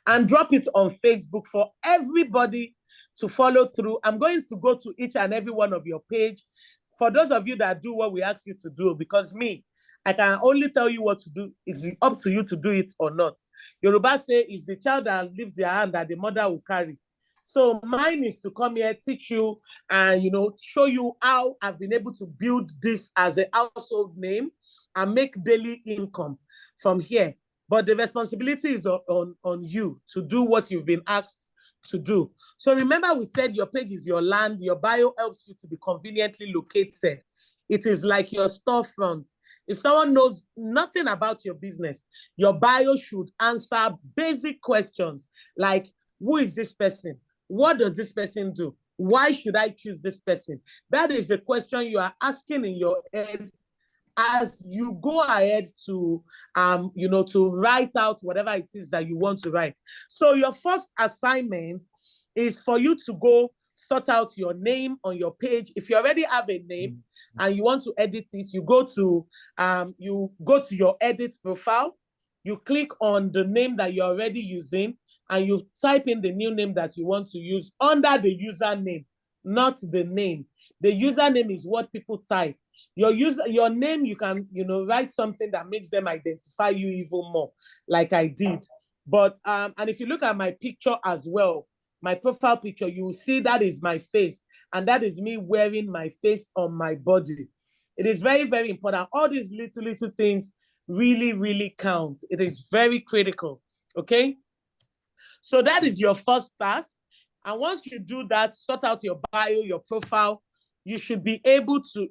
Speaker 2: and drop it on Facebook for everybody to follow through. I'm going to go to each and every one of your page for those of you that do what we ask you to do, because me, I can only tell you what to do. It's up to you to do it or not. Yoruba say, it's the child that leaves their hand that the mother will carry. So mine is to come here, teach you, and show you how I've been able to build this as a household name and make daily income from here. But the responsibility is on you to do what you've been asked to do. So remember, we said your page is your land. Your bio helps you to be conveniently located. It is like your storefront. If someone knows nothing about your business, your bio should answer basic questions like, who is this person? What does this person do? Why should I choose this person? That is the question you are asking in your head as you go ahead to, to write out whatever it is that you want to write. So your first assignment is for you to go sort out your name on your page. If you already have a name and you want to edit it, you go to your edit profile, you click on the name that you're already using, and you type in the new name that you want to use under the username, not the name. The username is what people type. Your name, you can, write something that makes them identify you even more, like I did. But, and if you look at my picture as well, my profile picture, you will see that is my face, and that is me wearing my face on my body. It is very, very important. All these little things really, really count. It is very critical, okay? So that is your first task. And once you do that, sort out your bio, your profile, you should be able to,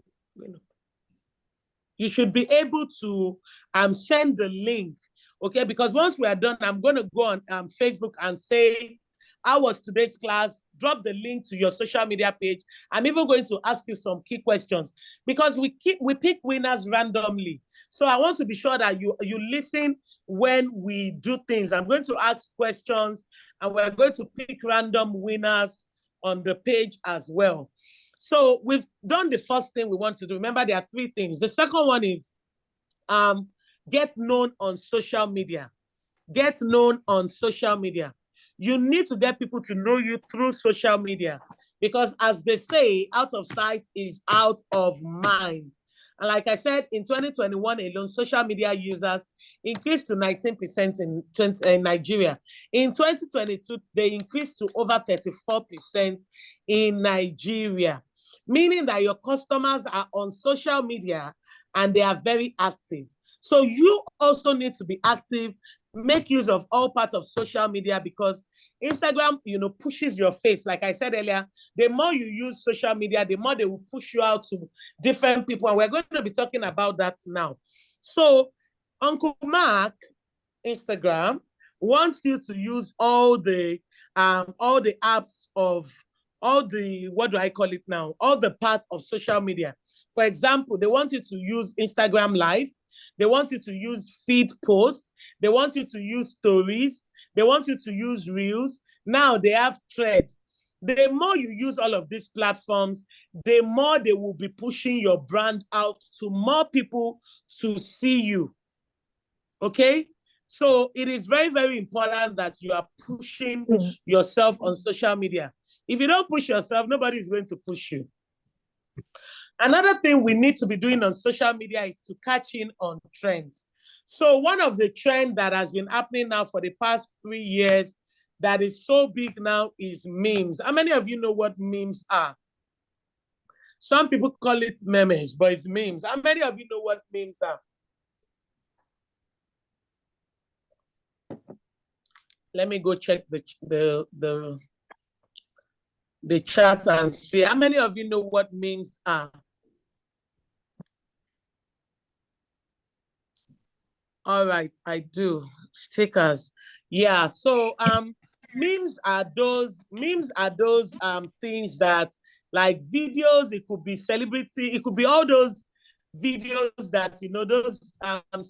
Speaker 2: send the link, okay? Because once we are done, I'm going to go on Facebook and say, how was today's class? Drop the link to your social media page. I'm even going to ask you some key questions because we pick winners randomly. So I want to be sure that you listen when we do things. I'm going to ask questions and we're going to pick random winners on the page as well. So we've done the first thing we want to do. Remember, there are 3 things. The second one is get known on social media. Get known on social media. You need to get people to know you through social media because, as they say, out of sight is out of mind. And like I said, in 2021 alone, social media users increased to 19% in Nigeria. In 2022, they increased to over 34% in Nigeria, meaning that your customers are on social media and they are very active. So you also need to be active, make use of all parts of social media because Instagram, pushes your face. Like I said earlier, the more you use social media, the more they will push you out to different people. And we're going to be talking about that now. So Uncle Mark, Instagram, wants you to use all the apps of all the, what do I call it now? All the parts of social media. For example, they want you to use Instagram Live. They want you to use feed posts. They want you to use stories. They want you to use Reels. Now they have Thread. The more you use all of these platforms, the more they will be pushing your brand out to more people to see you. Okay? So it is very, very important that you are pushing yourself on social media. If you don't push yourself, nobody is going to push you. Another thing we need to be doing on social media is to catch in on trends. So one of the trends that has been happening now for the past 3 years that is so big now is memes. How many of you know what memes are? Some people call it memes, but it's memes. How many of you know what memes are? Let me go check the chat and see. How many of you know what memes are? All right, I do. Stickers. Yeah, so memes are those things that, like videos, it could be celebrity, it could be all those videos that those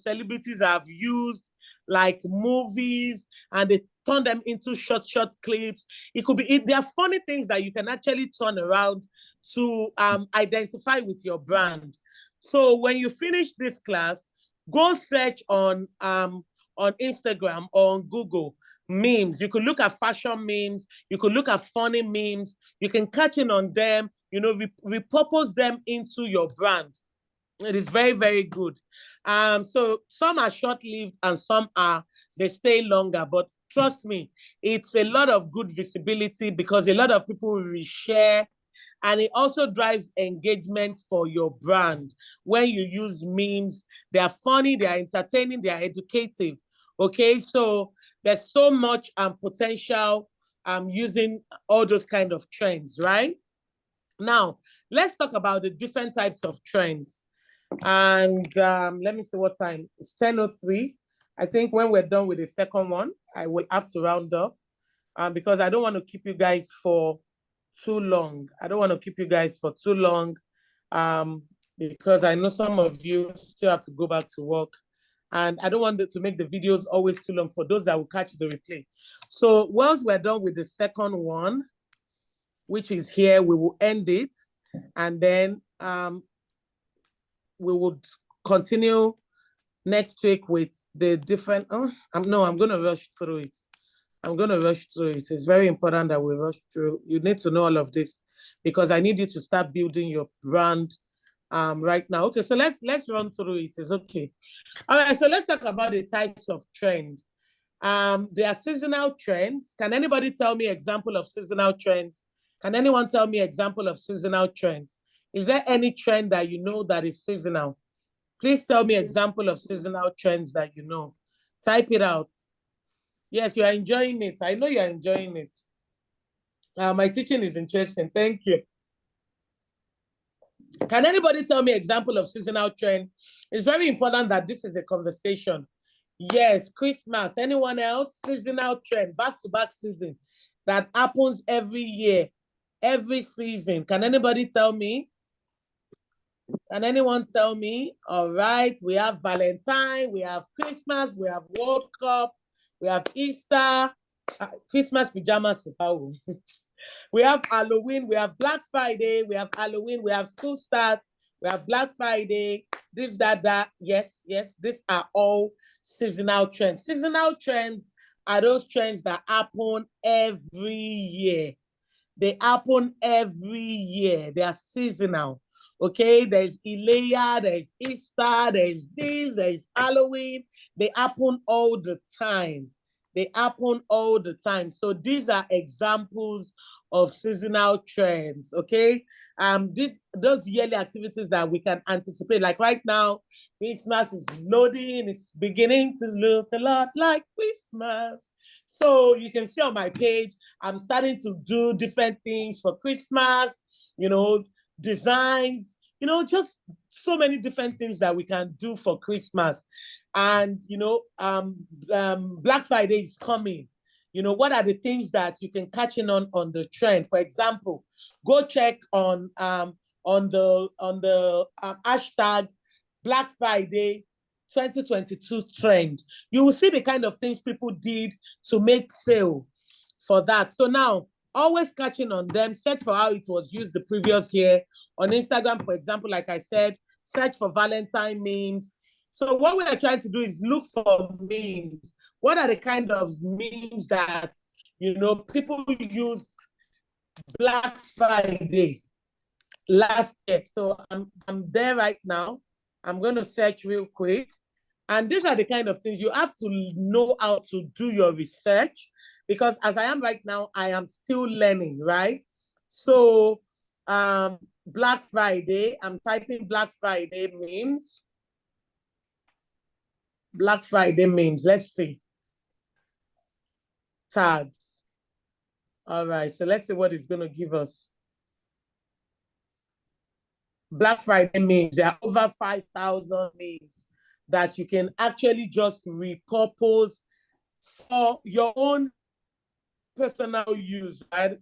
Speaker 2: celebrities have used, like movies, and they turn them into short clips. It could be, there are funny things that you can actually turn around to identify with your brand. So when you finish this class, go search on Instagram or on Google memes. You could look at fashion memes. You could look at funny memes. You can catch in on them. you know, repurpose them into your brand. It is very, very good. So some are short-lived and some they stay longer, but trust me, it's a lot of good visibility because a lot of people will reshare, and it also drives engagement for your brand. When you use memes, they are funny, they are entertaining, they are educative. Okay, so there's so much potential using all those kind of trends, right? Now, let's talk about the different types of trends. And let me see what time. It's 10:03. I think when we're done with the second one, I will have to round up because I don't want to keep you guys for too long. Because I know some of you still have to go back to work. And I don't want to make the videos always too long for those that will catch the replay. So once we're done with the second one, which is here, we will end it. And then we would continue next week with the different, I'm going to rush through it. It's very important that we rush through. You need to know all of this because I need you to start building your brand right now. Okay, so let's run through it. It's okay. All right, so let's talk about the types of trend. There are seasonal trends. Can anybody tell me example of seasonal trends? Can anyone tell me example of seasonal trends? Is there any trend that you know that is seasonal? Please tell me example of seasonal trends that you know. Type it out. Yes, you are enjoying it. I know you are enjoying it. My teaching is interesting. Thank you. Can anybody tell me example of seasonal trend? It's very important that this is a conversation. Yes, Christmas. Anyone else? Seasonal trend, back-to-back season that happens every year, every season. Can anybody tell me? Can anyone tell me? All right, we have Valentine, we have Christmas, we have World Cup, we have Easter, Christmas pajamas. We have Halloween, we have Black Friday, we have Halloween, we have school starts, we have Black Friday, this, that. Yes, these are all seasonal trends. Seasonal trends are those trends that happen every year. They happen every year. They are seasonal. Okay, there's Ileya, there's Easter, there's this, there's Halloween. They happen all the time. So these are examples of seasonal trends. Okay, those yearly activities that we can anticipate. Like right now, Christmas is loading. It's beginning to look a lot like Christmas. So you can see on my page, I'm starting to do different things for Christmas. You know, designs, you know, just so many different things that we can do for Christmas. And, you know, Black Friday is coming. You know, what are the things that you can catch in on the trend? For example, go check on the hashtag Black Friday 2022 trend. You will see the kind of things people did to make sale for that. So now, always catching on them, search for how it was used the previous year. On Instagram, for example, like I said, search for Valentine memes. So what we are trying to do is look for memes. What are the kind of memes that, you know, people used Black Friday last year? So I'm there right now. I'm going to search real quick. And these are the kind of things you have to know how to do your research, because as I am right now, I am still learning, right? So Black Friday, I'm typing Black Friday memes. Black Friday memes, let's see. Tags. All right, so let's see what it's going to give us. Black Friday memes, there are over 5,000 memes that you can actually just repurpose for your own personal use, right?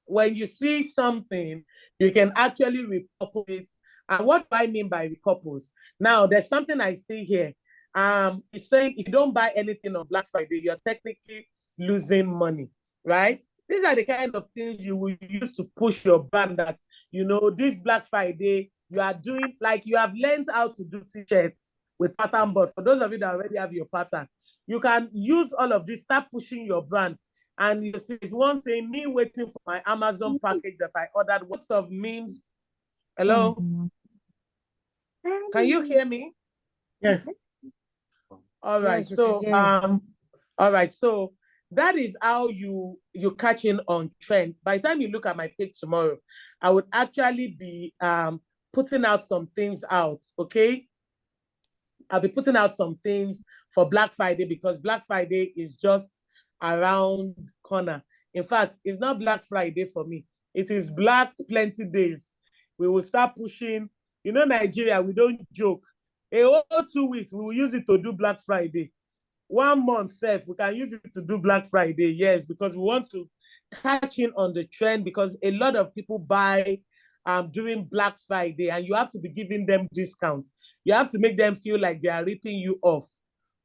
Speaker 2: When you see something, you can actually repurpose it. And what do I mean by repurpose? Now, there's something I see here. It's saying if you don't buy anything on Black Friday, you're technically losing money, right? These are the kind of things you will use to push your brand that, you know, this Black Friday, you are doing, like you have learned how to do t-shirts with pattern board. For those of you that already have your pattern, you can use all of this, start pushing your brand. And you see, it's one saying, me waiting for my Amazon package that I ordered. Lots of memes. Hello? Can you hear me?
Speaker 3: Yes.
Speaker 2: All right.
Speaker 3: Yes,
Speaker 2: So all right. So that is how you catch in on trend. By the time you look at my page tomorrow, I would actually be putting out some things out. Okay. I'll be putting out some things for Black Friday because Black Friday is just around corner. In fact, it's not Black Friday for me. It is Black Plenty Days. We will start pushing. You know, Nigeria, we don't joke. A whole 2 weeks, we will use it to do Black Friday. 1 month, we can use it to do Black Friday, yes, because we want to catch in on the trend because a lot of people buy during Black Friday and you have to be giving them discounts. You have to make them feel like they are ripping you off,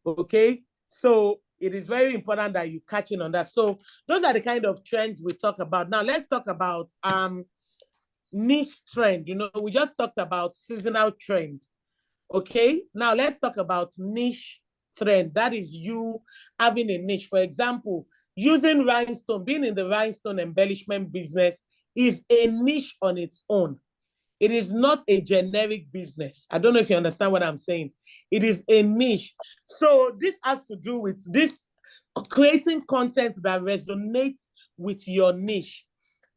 Speaker 2: okay? So it is very important that you catch in on that. So those are the kind of trends we talk about. Now let's talk about niche trend. You know, we just talked about seasonal trend. Okay, now let's talk about niche trend. That is you having a niche. For example, using rhinestone, being in the rhinestone embellishment business is a niche on its own. It is not a generic business. I don't know if you understand what I'm saying. It is a niche. So this has to do with this creating content that resonates with your niche.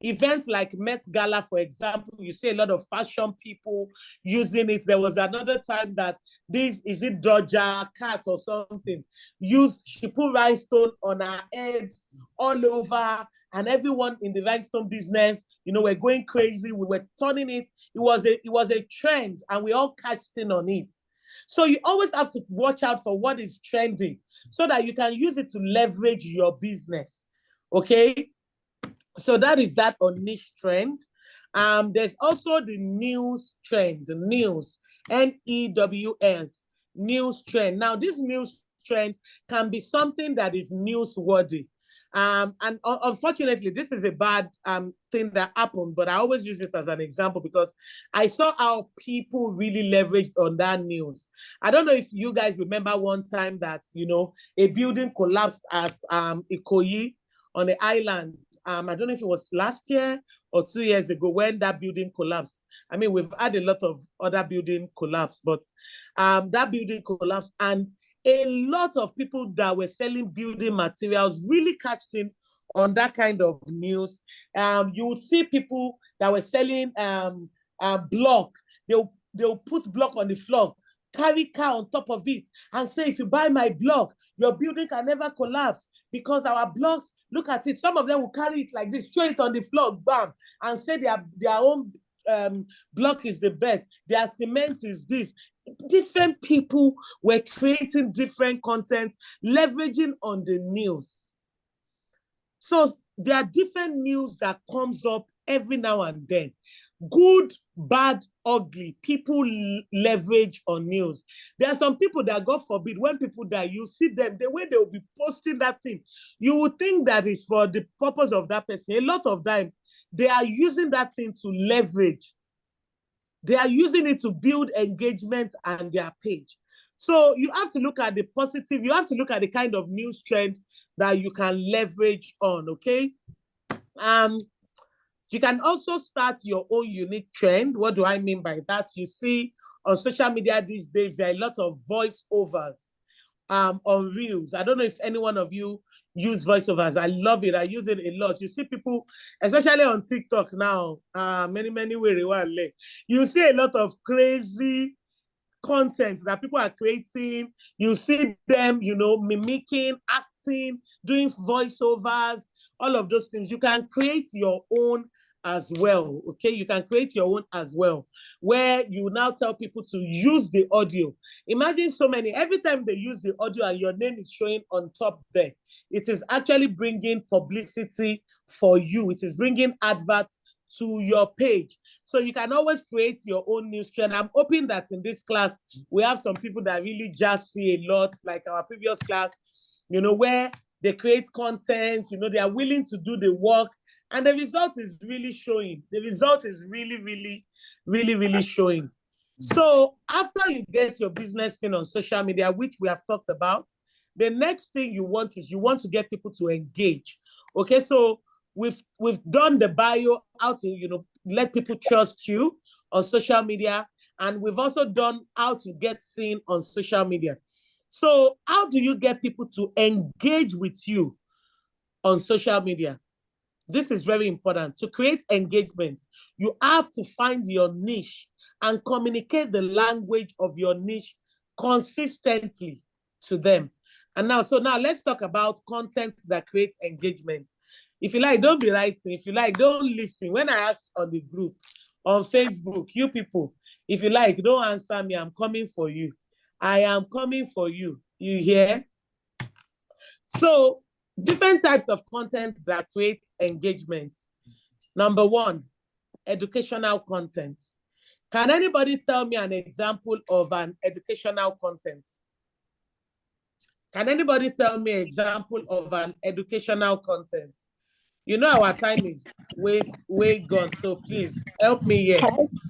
Speaker 2: Events like Met Gala, for example, you see a lot of fashion people using it. There was another time that is it Doja Cat or something, she put rhinestone on her head all over, and everyone in the rhinestone business, you know, we're going crazy. We were turning it. It was a trend, and we all catched in on it. So you always have to watch out for what is trending so that you can use it to leverage your business. Okay? So that is that on niche trend. There's also the news trend, the news, N-E-W-S, news trend. Now, this news trend can be something that is newsworthy. And unfortunately, this is a bad thing that happened, but I always use it as an example because I saw how people really leveraged on that news. I don't know if you guys remember one time that, you know, a building collapsed at Ikoyi on the island. I don't know if it was last year or 2 years ago when that building collapsed. I mean, we've had a lot of other building collapse, but that building collapsed, and a lot of people that were selling building materials really catched in on that kind of news. You will see people that were selling block. They'll put block on the floor, carry car on top of it, and say, if you buy my block, your building can never collapse because our blocks, look at it. Some of them will carry it like this, throw it on the floor, bam, and say their own block is the best. Their cement is this. Different people were creating different content, leveraging on the news. So there are different news that comes up every now and then. Good, bad, ugly, people leverage on news. There are some people that, God forbid, when people die, you see them, the way they will be posting that thing, you would think that is for the purpose of that person. A lot of time, they are using that thing to leverage. They are using it to build engagement on their page. So you have to look at the positive. You have to look at the kind of news trend that you can leverage on, okay? You can also start your own unique trend. What do I mean by that? You see on social media these days, there are a lot of voiceovers on Reels. I don't know if any one of you use voiceovers. I love it. I use it a lot. You see people, especially on TikTok now, many ways. You see a lot of crazy content that people are creating. You see them, you know, mimicking, acting, doing voiceovers, all of those things. You can create your own as well, okay? You can create your own as well, where you now tell people to use the audio. Imagine so many, every time they use the audio and your name is showing on top there, it is actually bringing publicity for you. It is bringing adverts to your page. So you can always create your own news trend. I'm hoping that in this class, we have some people that really just see a lot, like our previous class, you know, where they create content, you know, they are willing to do the work, and the result is really showing. The result is really showing. So after you get your business in on social media, which we have talked about, the next thing you want is you want to get people to engage Okay, so we've done the bio, how to let people trust you on social media, and we've also done how to get seen on social media. So how do you get people to engage with you on social media? This is very important. To create engagement, you have to find your niche and communicate the language of your niche consistently to them. And now let's talk about content that creates engagement. If you like, don't be writing. If you like, don't listen. When I ask on the group, on Facebook, you people, if you like, don't answer me. I'm coming for you. I am coming for you. You hear? So, different types of content that create engagement. Number one, educational content. Can anybody tell me an example of an educational content? Can anybody tell me an example of an educational content? You know our time is way gone, so please help me here.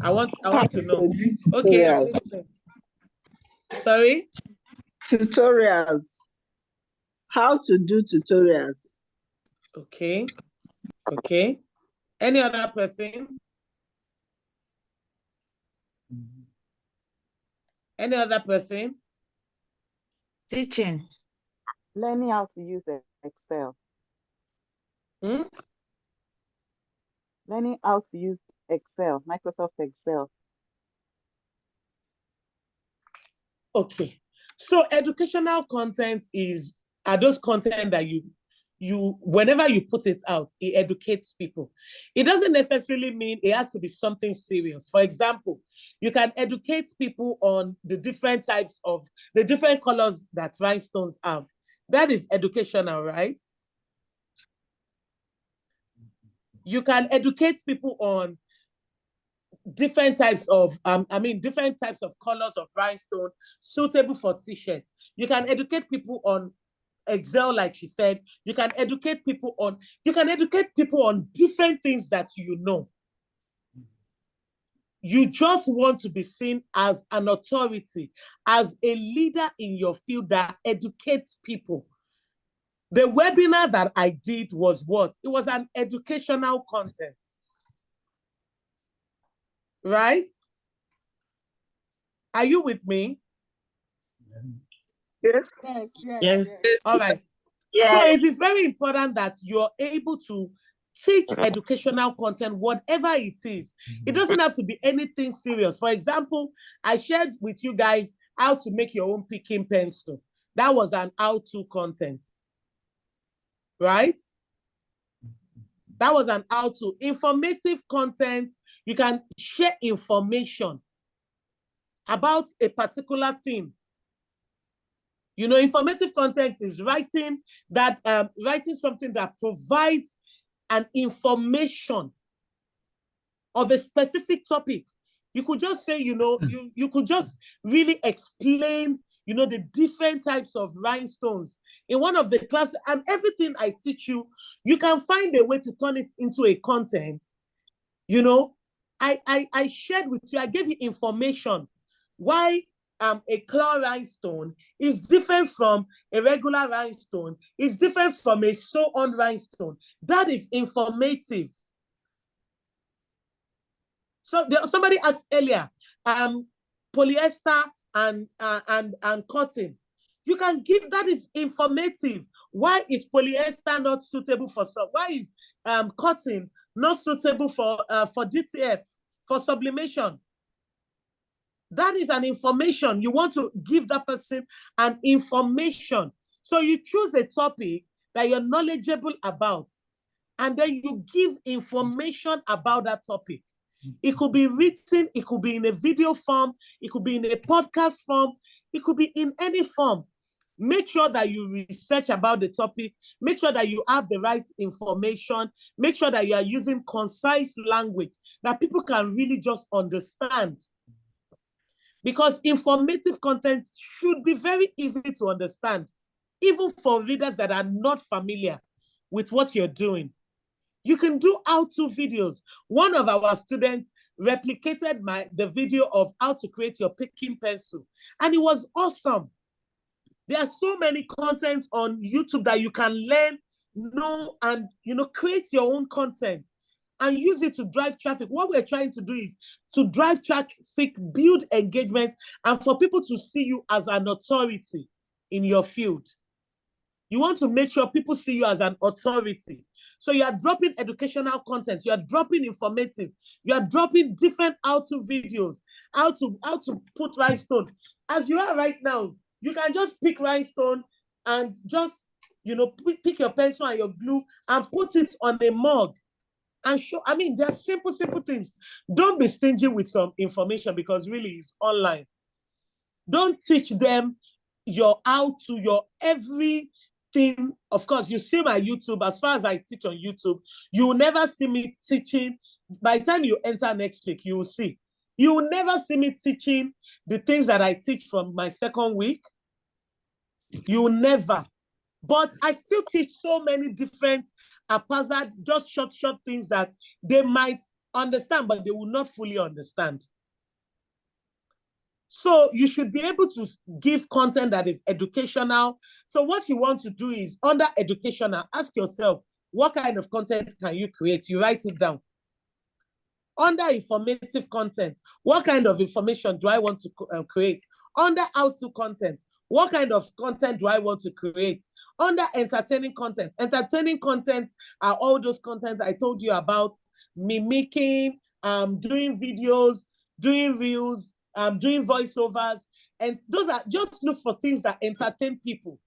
Speaker 2: I want to know. Okay, I'm listening. Sorry?
Speaker 3: Tutorials. How to do tutorials.
Speaker 2: Okay. Okay. Any other person? Any other person?
Speaker 4: Teaching.
Speaker 7: Learning how to use Excel. Learning how to use Excel, Microsoft Excel.
Speaker 2: Okay. So educational content are those content that you whenever you put it out, it educates people. It doesn't necessarily mean it has to be something serious. For example, you can educate people on the different colors that rhinestones have. That is educational, right? You can educate people on different types of different types of colors of rhinestone suitable for t-shirts. You can educate people on Excel, like she said. You can educate people on different things that you know. You just want to be seen as an authority, as a leader in your field that educates people. The webinar that I did was what? It was an educational content. Right? Are you with me?
Speaker 3: Yes.
Speaker 1: Yes.
Speaker 2: All right.
Speaker 3: Yes.
Speaker 2: So it is very important that you're able to teach educational content, whatever it is. It doesn't have to be anything serious. For example, I shared with you guys how to make your own picking pencil. That was an how-to content. Right? That was an how-to. Informative content. You can share information about a particular thing. You know, informative content is writing something that provides an information of a specific topic. You could just say, you could just really explain, the different types of rhinestones in one of the classes, and everything I teach you, you can find a way to turn it into a content. I shared with you, I gave you information why a claw rhinestone is different from a regular rhinestone, is different from a sew-on rhinestone. That is informative. So somebody asked earlier, polyester and cotton. You can give, that is informative. Why is polyester not suitable for some? Why is cotton not suitable for DTF, for sublimation? That is an information. You want to give that person an information. So you choose a topic that you're knowledgeable about, and then you give information about that topic. It could be written, it could be in a video form, it could be in a podcast form, it could be in any form. Make sure that you research about the topic, make sure that you have the right information, make sure that you are using concise language that people can really just understand. Because informative content should be very easy to understand, even for readers that are not familiar with what you're doing. You can do how-to videos. One of our students replicated the video of how to create your picking pencil, and it was awesome. There are so many contents on YouTube that you can learn, know and, create your own content and use it to drive traffic. What we're trying to do is to drive traffic, build engagement, and for people to see you as an authority in your field. You want to make sure people see you as an authority. So you are dropping educational content, you are dropping informative, you are dropping different how-to videos, how to put rhinestone. As you are right now, you can just pick rhinestone and just, pick your pencil and your glue and put it on a mug and show. I mean, they're simple things. Don't be stingy with some information because really it's online. Don't teach them your how-to, your everything. Of course, you see my YouTube. As far as I teach on YouTube, you will never see me teaching. By the time you enter next week, you will see. You will never see me teaching the things that I teach from my second week. You will never. But I still teach so many different haphazard, just short things that they might understand, but they will not fully understand. So you should be able to give content that is educational. So what you want to do is, under educational, ask yourself, what kind of content can you create? You write it down. Under informative content, what kind of information do I want to create? Under how-to content, what kind of content do I want to create? Under entertaining content are all those contents I told you about, mimicking, doing videos, doing reels, doing voiceovers, and those are, just look for things that entertain people.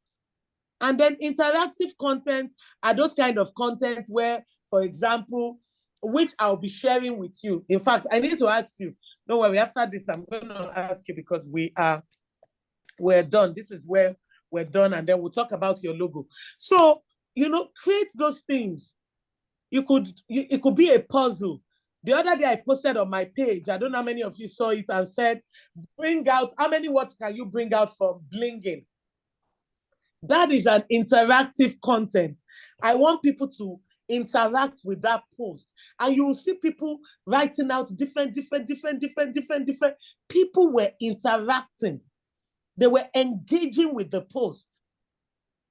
Speaker 2: And then interactive content are those kind of content where, for example, which I'll be sharing with you. In fact, I need to ask you, don't worry, after this, I'm going to ask you because we're done. This is where we're done, and then we'll talk about your logo. So, create those things. It could be a puzzle. The other day I posted on my page, I don't know how many of you saw it, and said, bring out, how many words can you bring out from blinging? That is an interactive content. I want people to interact with that post. And you will see people writing out different. People were interacting. They were engaging with the post.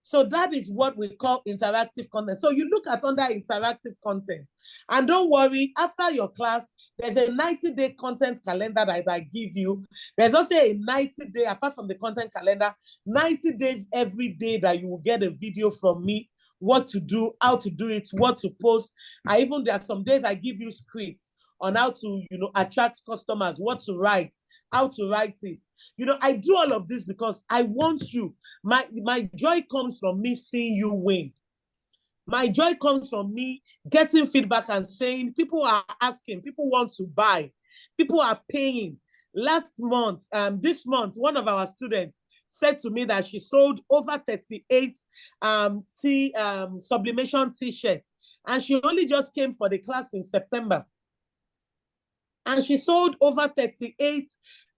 Speaker 2: So that is what we call interactive content. So you look at under interactive content. And don't worry, after your class, there's a 90-day content calendar that I give you. There's also a 90-day, apart from the content calendar, 90 days every day that you will get a video from me, what to do, how to do it, what to post. There are some days I give you scripts on how to, attract customers, what to write, how to write it. I do all of this because I want you. My joy comes from me seeing you win. My joy comes from me getting feedback and saying, people are asking, people want to buy, people are paying. This month, one of our students said to me that she sold over 38 sublimation t-shirts, and she only just came for the class in September. And she sold over 38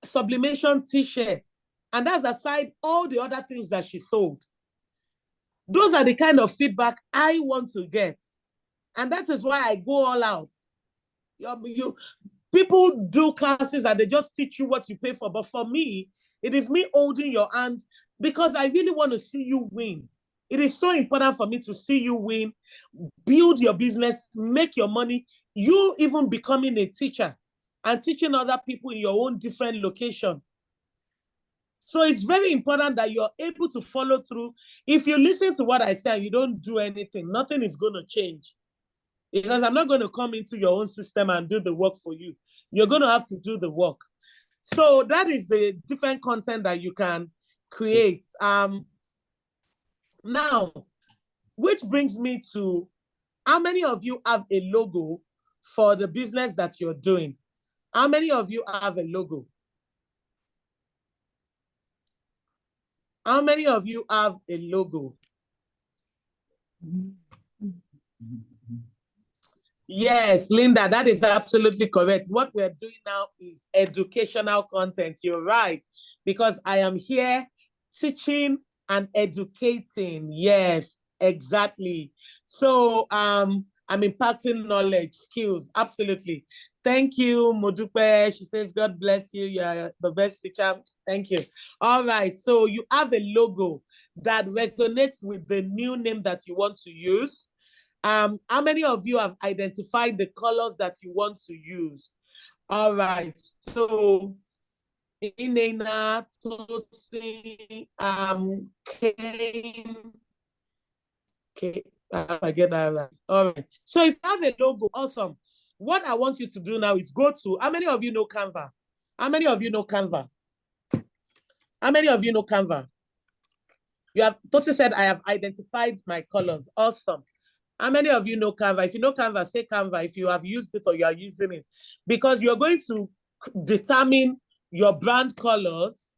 Speaker 2: sublimation t-shirts, and that's aside all the other things that she sold. Those are the kind of feedback I want to get, and that is why I go all out. People do classes and they just teach you what you pay for, but for me, it is me holding your hand because I really want to see you win. It is so important for me to see you win, build your business, make your money, you even becoming a teacher and teaching other people in your own different location. So it's very important that you're able to follow through. If you listen to what I say and you don't do anything, nothing is going to change. Because I'm not going to come into your own system and do the work for you. You're going to have to do the work. So that is the different content that you can create. Now, which brings me to, how many of you have a logo for the business that you're doing? How many of you have a logo? How many of you have a logo? Yes, Linda, that is absolutely correct. What we're doing now is educational content. You're right, because I am here teaching and educating. Yes, exactly. So I'm impacting knowledge, skills, absolutely. Thank you, Modupe. She says, God bless you. You're the best teacher. Thank you. All right. So you have a logo. that resonates with the new name that you want to use. How many of you have identified the colors that you want to use? All right, so Inena, Tosin, Kane. Okay, I get that right. All right. So if you have a logo, awesome. What I want you to do now is go to, how many of you know Canva? How many of you know Canva? How many of you know Canva? You have, Tosin said, I have identified my colors. Awesome. How many of you know Canva? If you know Canva, say Canva if you have used it or you are using it. Because you're going to determine your brand colors.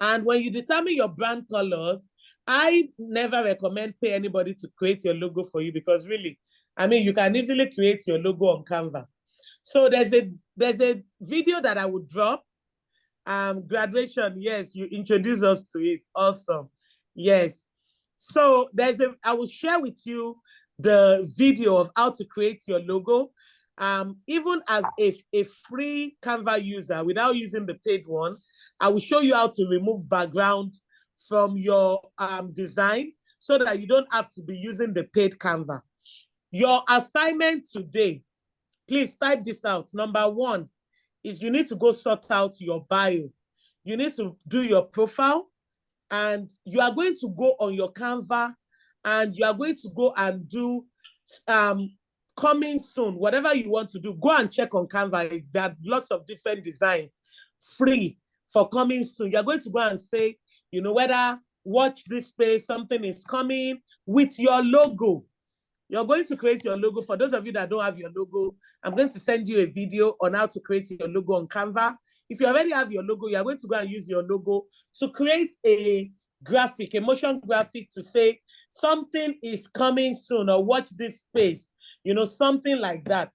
Speaker 2: And when you determine your brand colors, I never recommend pay anybody to create your logo for you, because really, I mean, you can easily create your logo on Canva. So there's a video that I would drop. Graduation, yes, you introduce us to it. Awesome. Yes. So I will share with you the video of how to create your logo. Even as a free Canva user, without using the paid one, I will show you how to remove background from your design so that you don't have to be using the paid Canva. Your assignment today, please type this out. Number 1 is you need to go sort out your bio. You need to do your profile, and you are going to go on your Canva and you are going to go and do coming soon, whatever you want to do. Go and check on Canva. There are lots of different designs free for coming soon. You're going to go and say, you know, whether watch this space, something is coming with your logo. You're going to create your logo. For those of you that don't have your logo, I'm going to send you a video on how to create your logo on Canva. If you already have your logo, you're going to go and use your logo to create a graphic, a motion graphic to say something is coming soon, or watch this space, you know, something like that.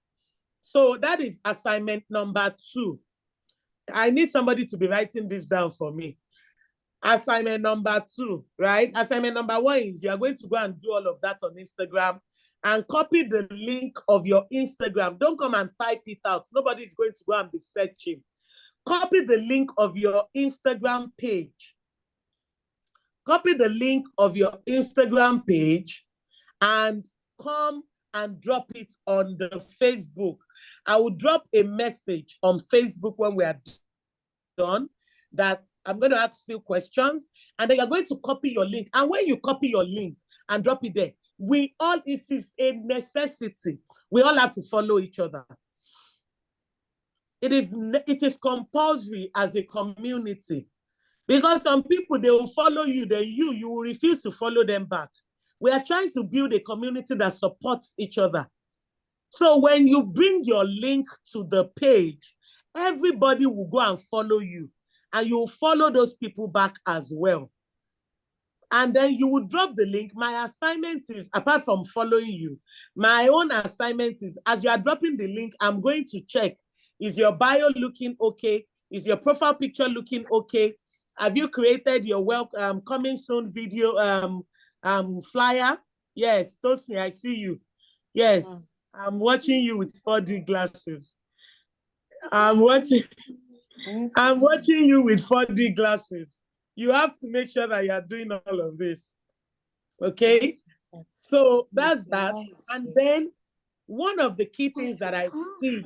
Speaker 2: So that is assignment number 2. I need somebody to be writing this down for me. Assignment number 2, right? Assignment number 1 is you are going to go and do all of that on Instagram and copy the link of your Instagram. Don't come and type it out. Nobody is going to go and be searching. Copy the link of your Instagram page. Copy the link of your Instagram page and come and drop it on the Facebook. I will drop a message on Facebook when we are done that I'm going to ask a few questions, and then you're going to copy your link. And when you copy your link and drop it there, it is a necessity. We all have to follow each other. It is compulsory as a community, because some people, they will follow you, then you will refuse to follow them back. We are trying to build a community that supports each other. So when you bring your link to the page, everybody will go and follow you, and you will follow those people back as well. And then you will drop the link. My assignment is, apart from following you, my own assignment is, as you are dropping the link, I'm going to check, is your bio looking okay? Is your profile picture looking okay? Have you created your welcome coming soon video flyer? Yes, Tosin, I see you. Yes, I'm watching you with 4D glasses. I'm watching you with 4D glasses. You have to make sure that you are doing all of this. Okay? So that's that. And then one of the key things that I see.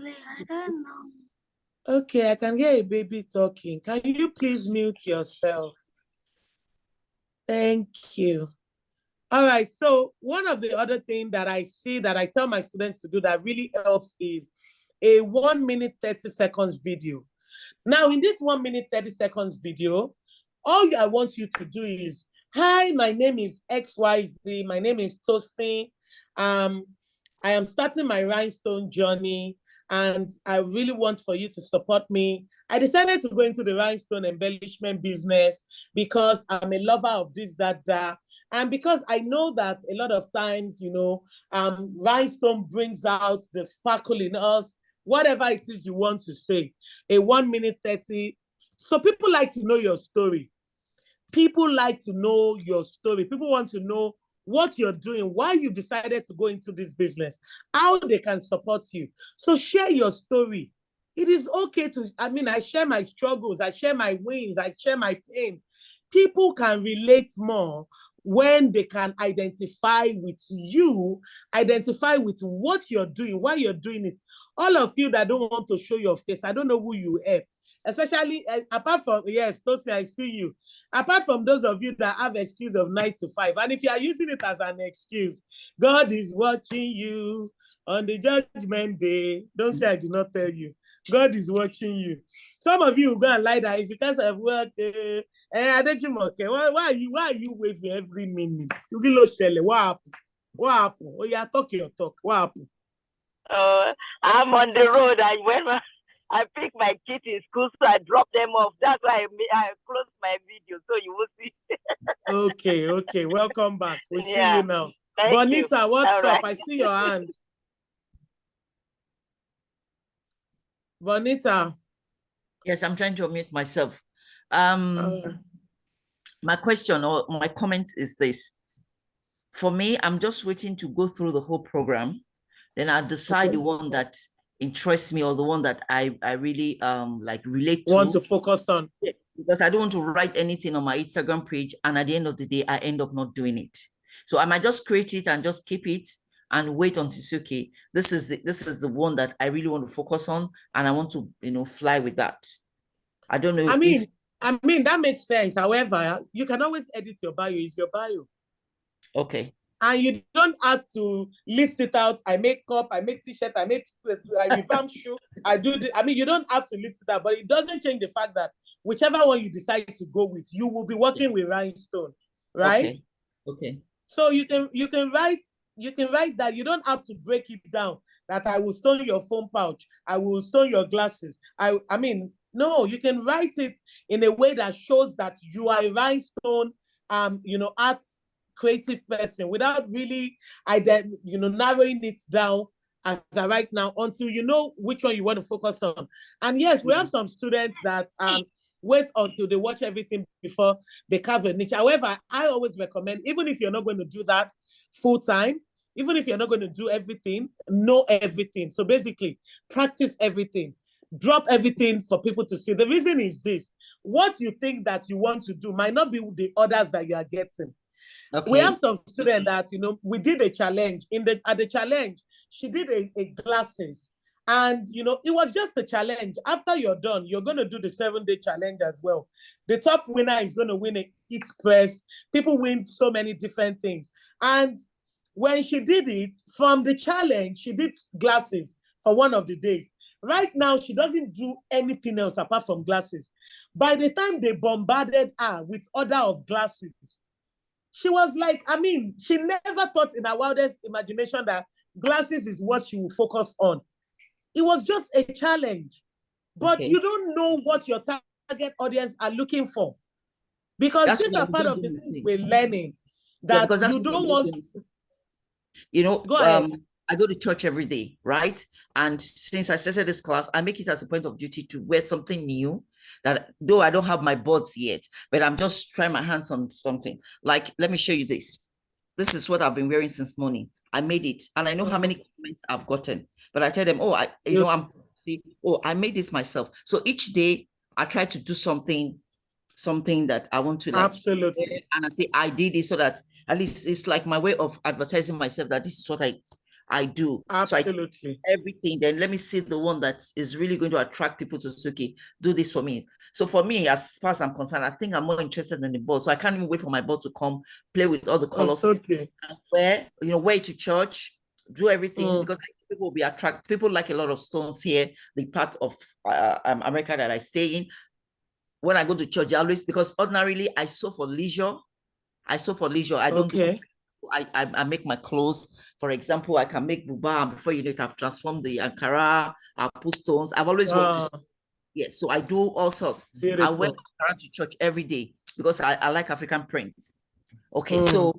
Speaker 2: Okay, I can hear a baby talking. Can you please mute yourself? Thank you. All right, so one of the other things that I see that I tell my students to do that really helps is a 1 minute 30 seconds video. Now, in this 1 minute 30 seconds video, all I want you to do is, hi, my name is XYZ. My name is Tosin. I am starting my rhinestone journey, and I really want for you to support me. I decided to go into the rhinestone embellishment business because I'm a lover of this, that. And because I know that a lot of times, you know, rhinestone brings out the sparkle in us, whatever it is you want to say, a 1 minute 30. So people like to know your story. People like to know your story. People want to know what you're doing, why you decided to go into this business, how they can support you. So share your story. It is okay to, I share my struggles, I share my wins, I share my pain. People can relate more when they can identify with you, identify with what you're doing, why you're doing it. All of you that don't want to show your face, I don't know who you are, especially apart from, yes, Tosi, I see you. Apart from those of you that have excuse of 9 to 5, and if you are using it as an excuse, God is watching you on the judgment day. Don't say I did not tell you. God is watching you. Some of you go and lie that it's because of what why are you waving every minute? What happened? What happened? Oh, yeah, talk your talk. What happened?
Speaker 6: I'm on the road. I pick my kids in school, so I drop them off. That's why I close my video, so you will see.
Speaker 2: Okay. Welcome back. We see you now.
Speaker 6: Thank
Speaker 2: Bonita,
Speaker 6: you.
Speaker 2: what's
Speaker 6: All
Speaker 2: up?
Speaker 6: right.
Speaker 2: I see your hand. Bonita.
Speaker 8: Yes, I'm trying to unmute myself. My question or my comment is this. For me, I'm just waiting to go through the whole program. Then I'll decide the one that interests me or the one that I really like relate to.
Speaker 2: Want to focus on.
Speaker 8: Because I don't want to write anything on my Instagram page, and at the end of the day, I end up not doing it. So I might just create it and just keep it and wait until it's okay. This is the one that I really want to focus on, and I want to, fly with that. I don't know.
Speaker 2: I mean that makes sense. However, you can always edit your bio. It's your bio.
Speaker 8: Okay.
Speaker 2: And you don't have to list it out. I make cup, I make t-shirt, I revamp shoe, I do this. I mean, you don't have to list it out, but it doesn't change the fact that whichever one you decide to go with, you will be working with Rhinestone, right?
Speaker 8: Okay.
Speaker 2: So you can write that. You don't have to break it down that I will stone your phone pouch, I will stone your glasses. I mean, no, you can write it in a way that shows that you are a Rhinestone, art creative person without really narrowing it down as of right now until you know which one you want to focus on. And yes, we have some students that wait until they watch everything before they carve a niche. However, I always recommend, even if you're not going to do that full time, even if you're not going to do everything, know everything. So basically, practice everything, drop everything for people to see. The reason is this: what you think that you want to do might not be the orders that you are getting. Okay. We have some students that, we did a challenge. At the challenge, she did a glasses. And, it was just a challenge. After you're done, you're going to do the 7-day challenge as well. The top winner is going to win a It Press. People win so many different things. And when she did it, from the challenge, she did glasses for one of the days. Right now, she doesn't do anything else apart from glasses. By the time they bombarded her with order of glasses, she was like, she never thought in her wildest imagination that glasses is what she will focus on. It was just a challenge. But you don't know what your target audience are looking for. Because these are part of the things we're learning. That you don't want...
Speaker 8: Go ahead. I go to church every day, right? And since I started this class, I make it as a point of duty to wear something new. That though I don't have my boards yet, but I'm just trying my hands on something. Like, let me show you this. This is what I've been wearing since morning. I made it, and I know how many comments I've gotten. But I tell them, I made this myself. So each day I try to do something that I want to.
Speaker 2: Absolutely.
Speaker 8: And I say I did it so that at least it's like my way of advertising myself that this is what I do.
Speaker 2: Absolutely.
Speaker 8: So I everything. Then let me see the one that is really going to attract people to say, okay, do this for me. So for me, as far as I'm concerned, I think I'm more interested in the board. So I can't even wait for my board to come, play with all the colors, wear it to church, do everything because people will be attracted. People like a lot of stones here, the part of America that I stay in. When I go to church, because ordinarily I sew for leisure. I don't do. I make my clothes. For example, I can make buba, and before you know it, I've transformed the Ankara, I put stones. I've always wanted to. Yes, so I do all sorts. Beautiful. I wear Ankara to church every day because I like African prints. Okay, so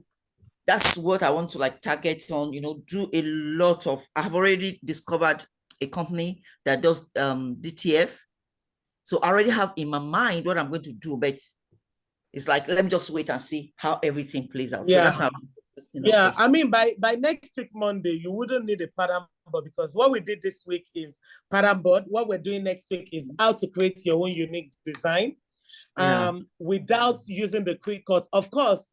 Speaker 8: that's what I want to target on, do a lot of. I've already discovered a company that does DTF. So I already have in my mind what I'm going to do, but it's like, let me just wait and see how everything plays out.
Speaker 2: Yeah.
Speaker 8: So that's
Speaker 2: how by next week, Monday, you wouldn't need a pattern board because what we did this week is pattern board. What we're doing next week is how to create your own unique design without using the Cricut. Of course,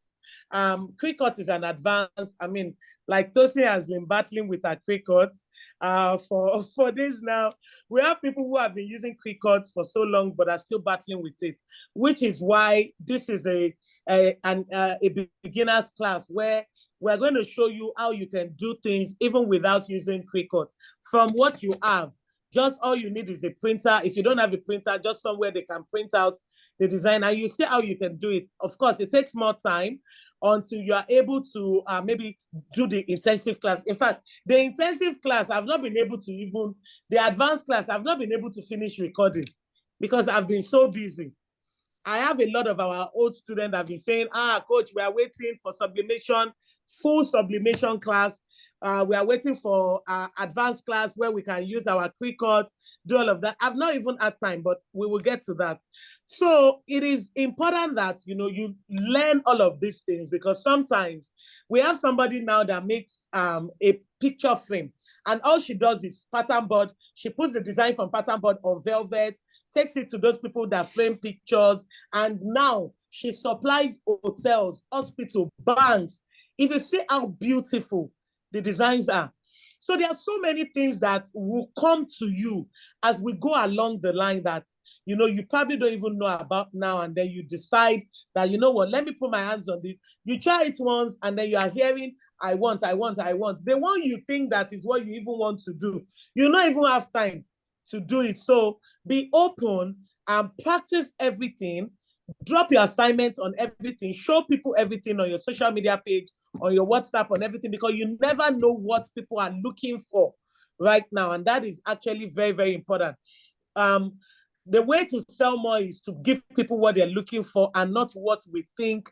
Speaker 2: Cricut is an advanced, I mean, like Tosin has been battling with her Cricut for this now. We have people who have been using Cricut for so long, but are still battling with it, which is why this is a beginner's class where we're going to show you how you can do things even without using Cricut. From what you have, just all you need is a printer. If you don't have a printer, just somewhere they can print out the design, and you see how you can do it. Of course, it takes more time until you are able to maybe do the intensive class. In fact, the intensive class, I've not been able to even, the advanced class, I've not been able to finish recording because I've been so busy. I have a lot of our old students that have been saying, coach, we are waiting for sublimation, full sublimation class. We are waiting for advanced class where we can use our Cricut, do all of that. I've not even had time, but we will get to that. So it is important that, you know, you learn all of these things, because sometimes we have somebody now that makes a picture frame, and all she does is pattern board. She puts the design from pattern board on velvet, takes it to those people that frame pictures, and now she supplies hotels, hospitals, banks. If you see how beautiful the designs are. So there are so many things that will come to you as we go along the line that, you know, you probably don't even know about now, and then you decide that, you know what, let me put my hands on this. You try it once, and then you are hearing, I want. The one you think that is what you even want to do, you don't even have time to do it. So be open and practice everything. Drop your assignments on everything. Show people everything on your social media page, on your WhatsApp, on everything, because you never know what people are looking for right now. And that is actually very, very important. The way to sell more is to give people what they're looking for and not what we think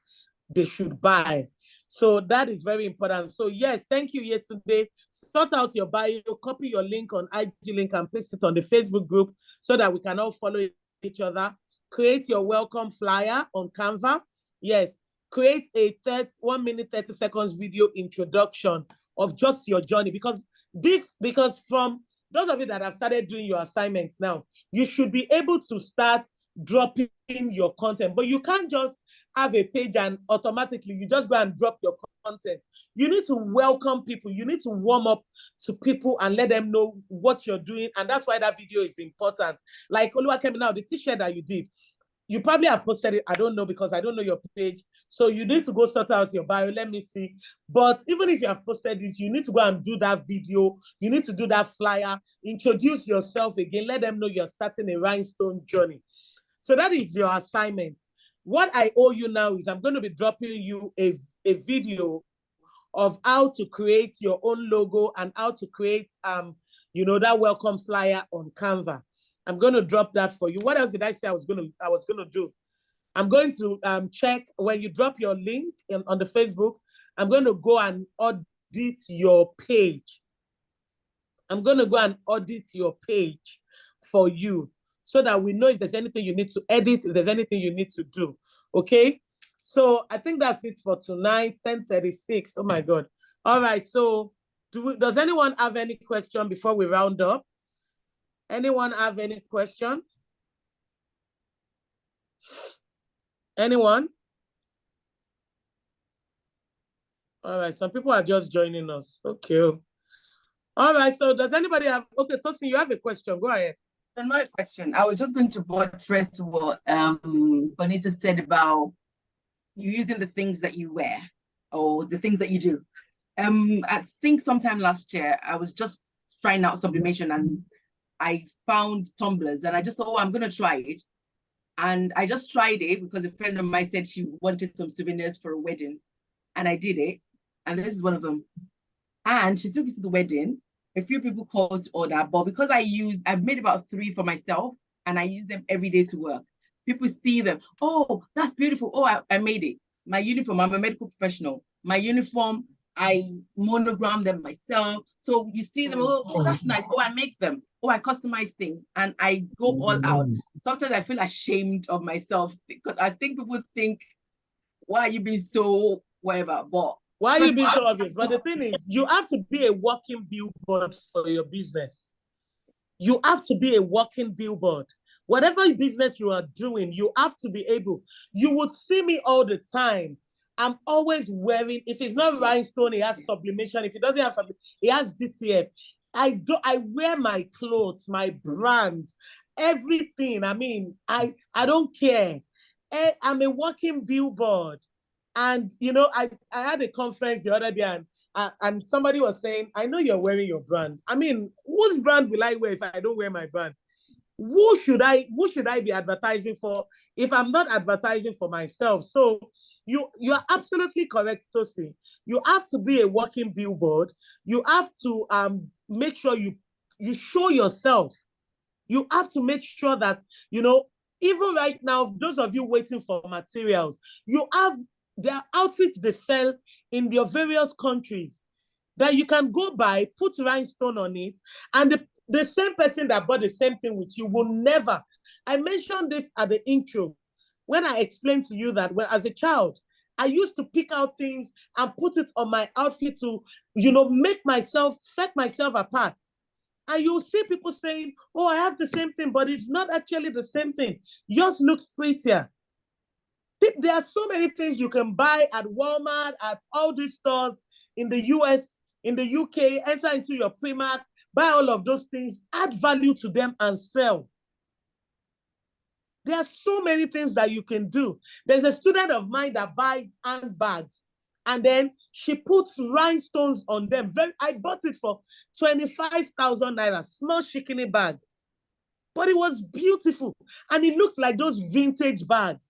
Speaker 2: they should buy. So that is very important. So yes, thank you Yetunde. Sort out your bio, copy your link on IG link and paste it on the Facebook group so that we can all follow each other. Create your welcome flyer on Canva. Yes, create a 1 minute, 30 seconds video introduction of just your journey, because from those of you that have started doing your assignments now, you should be able to start dropping your content, but you can't just have a page and automatically you just go and drop your content. You need to welcome people. You need to warm up to people and let them know what you're doing. And that's why that video is important. Like Oluwakemi now, the t-shirt that you did, you probably have posted it. I don't know, because I don't know your page. So you need to go sort out your bio. Let me see. But even if you have posted it, you need to go and do that video. You need to do that flyer. Introduce yourself again. Let them know you're starting a rhinestone journey. So that is your assignment. What I owe you now is I'm going to be dropping you a video of how to create your own logo and how to create you know, that welcome flyer on Canva. I'm going to drop that for you. What else did I say I was going to do? I'm going to check when you drop your link on the Facebook. I'm going to go and audit your page. I'm going to go and audit your page for you so that we know if there's anything you need to edit, if there's anything you need to do. Okay? So I think that's it for tonight, 10:36. Oh my God. All right. So does anyone have any question before we round up? Anyone have any question? Anyone? All right. Some people are just joining us. Okay. All right. So does anybody have, okay, Tosin, you have a question. Go ahead.
Speaker 5: My question. I was just going to buttress what Bonita said about you using the things that you wear or the things that you do. I think sometime last year, I was just trying out sublimation and I found tumblers and I just thought, oh, I'm going to try it. And I just tried it because a friend of mine said she wanted some souvenirs for a wedding. And I did it. And this is one of them. And she took it to the wedding. A few people called to order, but because I've made about 3 for myself and I use them every day to work. People see them. Oh, that's beautiful. Oh, I made it. My uniform, I'm a medical professional. My uniform, I monogram them myself. So you see them, oh, that's nice. Oh, I make them. Oh, I customize things and I go all out. Sometimes I feel ashamed of myself because I think people think, why are you being so whatever? But
Speaker 2: why are you being so obvious? But the thing is, you have to be a walking billboard for your business. You have to be a walking billboard. Whatever business you are doing, you have to be able. You would see me all the time I'm always wearing, if it's not rhinestone, it has sublimation. If it doesn't have sublimation, it has DTF. I wear my clothes, my brand, everything. I mean, I don't care. I'm a walking billboard. And, you know, I had a conference the other day, and somebody was saying, I know you're wearing your brand. I mean, whose brand will I wear if I don't wear my brand? Who should I be advertising for if I'm not advertising for myself? So you're absolutely correct, Tosin. You have to be a walking billboard. You have to make sure you show yourself. You have to make sure that, you know, even right now, those of you waiting for materials, you have their outfits they sell in your various countries that you can go buy, put rhinestone on it, and the same person that bought the same thing with you will never. I mentioned this at the intro when I explained to you that when as a child, I used to pick out things and put it on my outfit to, you know, set myself apart. And you'll see people saying, oh, I have the same thing, but it's not actually the same thing. Yours looks prettier. There are so many things you can buy at Walmart, at all these stores in the US, in the UK, enter into your Primark, buy all of those things, add value to them and sell. There are so many things that you can do. There's a student of mine that buys handbags and then she puts rhinestones on them. I bought it for 25,000 naira, small shikini bag. But it was beautiful and it looked like those vintage bags.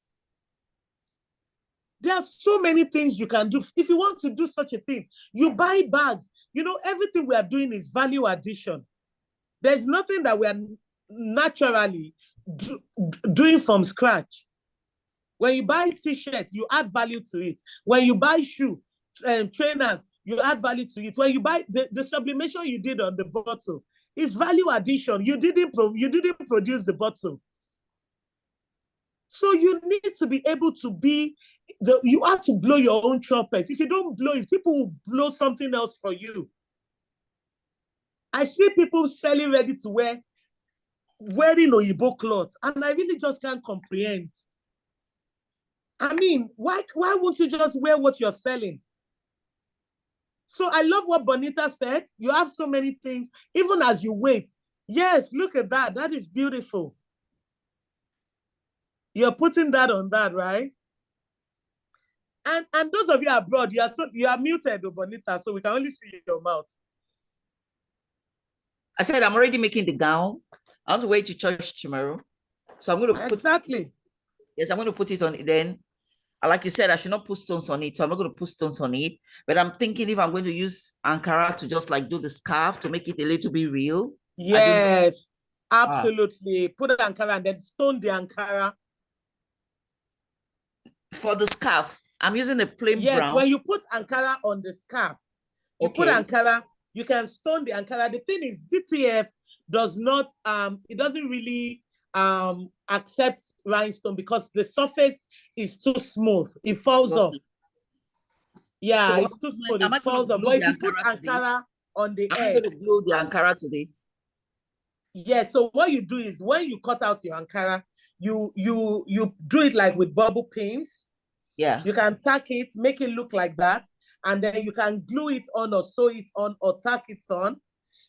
Speaker 2: There are so many things you can do. If you want to do such a thing, you buy bags. You know, everything we are doing is value addition. There's nothing that we are naturally doing from scratch. When you buy t-shirt, you add value to it. When you buy shoe, trainers, you add value to it. When you buy the sublimation you did on the bottle, is value addition. You didn't produce the bottle. So you need to be able to be, you have to blow your own trumpet. If you don't blow it, people will blow something else for you. I see people selling ready to wear, wearing Oyibo clothes, and I really just can't comprehend. I mean, why won't you just wear what you're selling? So I love what Bonita said. You have so many things, even as you wait. Yes, look at that. That is beautiful. You're putting that on that, right? And those of you abroad, you are muted, Bonita, so we can only see your mouth.
Speaker 8: I said I'm already making the gown. I want to wait to church tomorrow. So I'm going to put...
Speaker 2: Exactly.
Speaker 8: Yes, I'm going to put it on then. Like you said, I should not put stones on it. So I'm not going to put stones on it. But I'm thinking if I'm going to use Ankara to just like do the scarf to make it a little bit real.
Speaker 2: Yes, absolutely. Put the Ankara and then stone the Ankara.
Speaker 8: For the scarf, I'm using a plain brown.
Speaker 2: Yes, when you put Ankara on the scarf, you put Ankara, you can stone the Ankara. The thing is, DTF does not, it doesn't really accept rhinestone because the surface is too smooth. It falls off. Yeah, so it's too smooth. It falls off. But if you put Ankara on the edge,
Speaker 8: I'm going to glue the Ankara to this.
Speaker 2: Yeah, so what you do is when you cut out your Ankara, you do it like with bubble pins.
Speaker 8: Yeah.
Speaker 2: You can tack it, make it look like that, and then you can glue it on or sew it on or tack it on.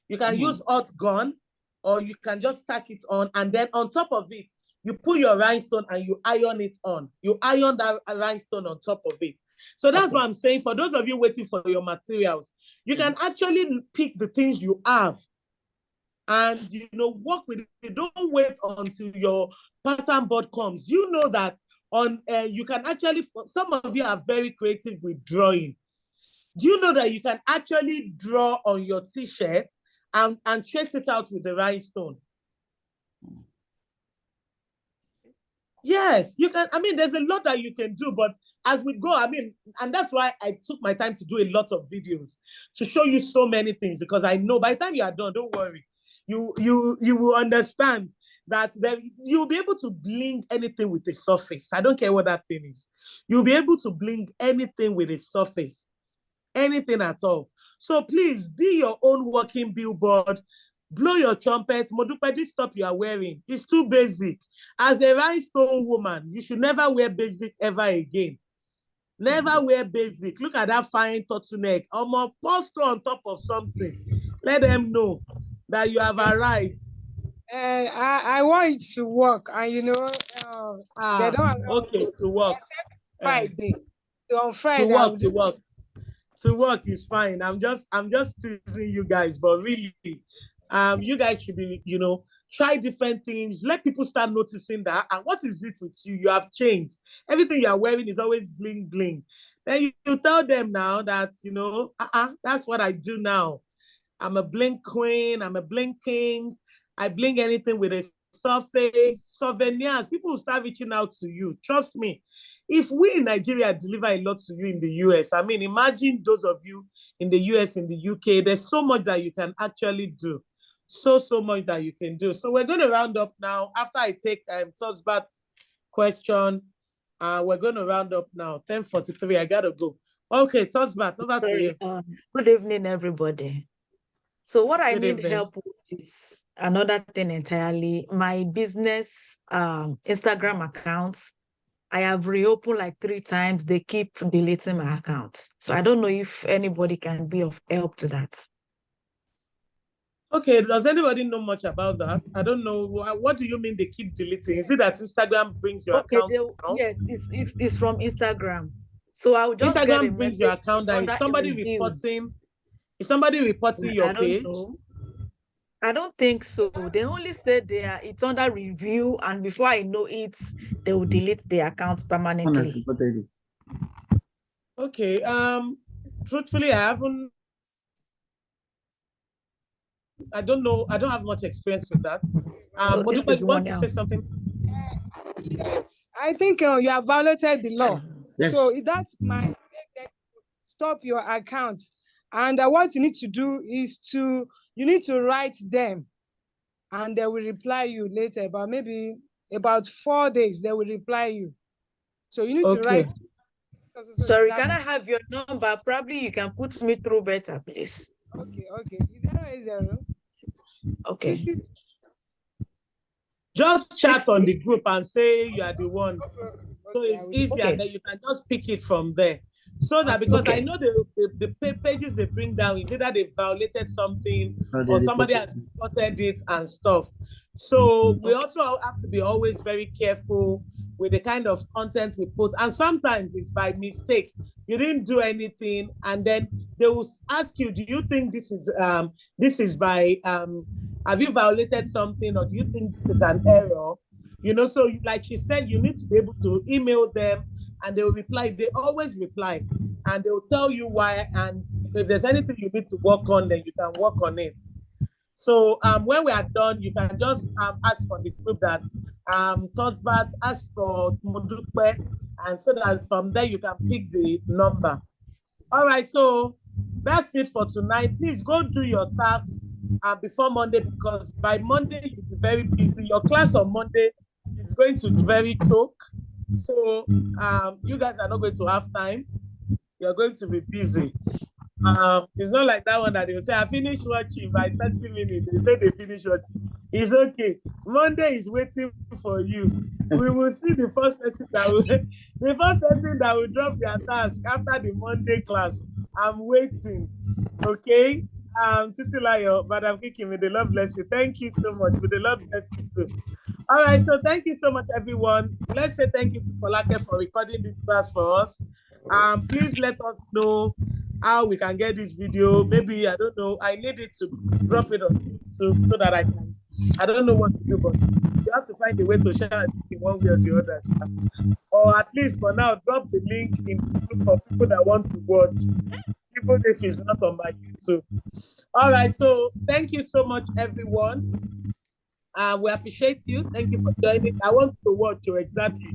Speaker 2: You can use hot gun, or you can just tack it on, and then on top of it, you put your rhinestone and you iron it on. You iron that rhinestone on top of it. So that's what I'm saying. For those of you waiting for your materials, you can actually pick the things you have and, you know, work with it. Don't wait until your pattern board comes. You know that on you can actually, some of you are very creative with drawing. Do you know that you can actually draw on your t-shirt and trace it out with the rhinestone? Yes, you can. I mean, there's a lot that you can do, but as we go, I mean, and that's why I took my time to do a lot of videos to show you so many things, because I know by the time you are done, don't worry, you will understand that you'll be able to bling anything with a surface. I don't care what that thing is. You'll be able to bling anything with a surface, anything at all. So please be your own walking billboard. Blow your trumpet. Modupe, this top you are wearing is too basic. As a rhinestone woman, you should never wear basic ever again. Never wear basic. Look at that fine turtleneck. Post on top of something. Let them know that you have arrived.
Speaker 9: I want it to work, and they don't allow
Speaker 2: okay, to work.
Speaker 9: Friday. So on Friday,
Speaker 2: to work is fine. I'm just teasing you guys, but really, you guys should be, try different things. Let people start noticing that. And what is it with you? You have changed. Everything you are wearing is always bling bling. Then you tell them now that that's what I do now. I'm a bling queen. I'm a bling king. I bling anything with a surface, souvenirs. People will start reaching out to you. Trust me. If we in Nigeria deliver a lot to you in the US, I mean, imagine those of you in the US, in the UK, there's so much that you can actually do. So much that you can do. So we're going to round up now. After I take Tosbat's question, we're going to round up now. 10:43, I got to go. Okay, Tosbat, over to you.
Speaker 4: Good evening, everybody. So what I need help with is another thing entirely. My business Instagram accounts, I have reopened like 3 times. They keep deleting my account. So I don't know if anybody can be of help to that.
Speaker 2: Okay, does anybody know much about that? I don't know. What do you mean they keep deleting? Is it that Instagram brings your account down?
Speaker 4: Yes, it's from Instagram. So I will just
Speaker 2: Instagram brings your account down. Is somebody reporting your page?
Speaker 4: Know. I don't think so. They only said it's under review, and before I know it, they will delete the account permanently.
Speaker 2: Okay. Truthfully, I don't know. I don't have much experience with that. Modupe, you want to say something?
Speaker 9: Yes, I think you have violated the law. Yes. So that's my stop your account. And what you need to do is you need to write them, and they will reply you later. Maybe about 4 days, they will reply you. So you need to write.
Speaker 4: Sorry, can I have your number? Probably you can put me through better, please.
Speaker 9: Okay. 080.
Speaker 4: Okay.
Speaker 9: 60.
Speaker 2: Just chat on the group and say you are the one. So it's easier, and then you can just pick it from there. So that, because I know the pages they bring down is either they violated something or somebody has reported it and stuff. So we also have to be always very careful with the kind of content we post. And sometimes it's by mistake. You didn't do anything, and then they will ask you, do you think this is by have you violated something, or do you think this is an error? So like she said, you need to be able to email them, and they will reply. They always reply, and they will tell you why. And if there's anything you need to work on, then you can work on it. So when we are done, you can just ask for the group that Tosbat, ask for Modupe, and so that from there you can pick the number. All right, so that's it for tonight. Please go do your tasks before Monday, because by Monday you'll be very busy. Your class on Monday is going to be very choke. So you guys are not going to have time. You're going to be busy. It's not like that one that they'll say, I finished watching by 30 minutes. They say they finish watching. It's okay. Monday is waiting for you. We will see the first person that will drop their task after the Monday class. I'm waiting. Okay? Titilayo, Madam Kiki, may the Lord bless you. Thank you so much. May the Lord bless you too. All right, so thank you so much, everyone. Let's say thank you to Folake for recording this class for us. Please let us know how we can get this video. Maybe, I don't know, I need it to drop it on YouTube so that I don't know what to do, but you have to find a way to share it in one way or the other. Or at least for now, drop the link in for people that want to watch, even if it's not on my YouTube. All right, so thank you so much, everyone. We appreciate you. Thank you for joining. I want to watch you exactly.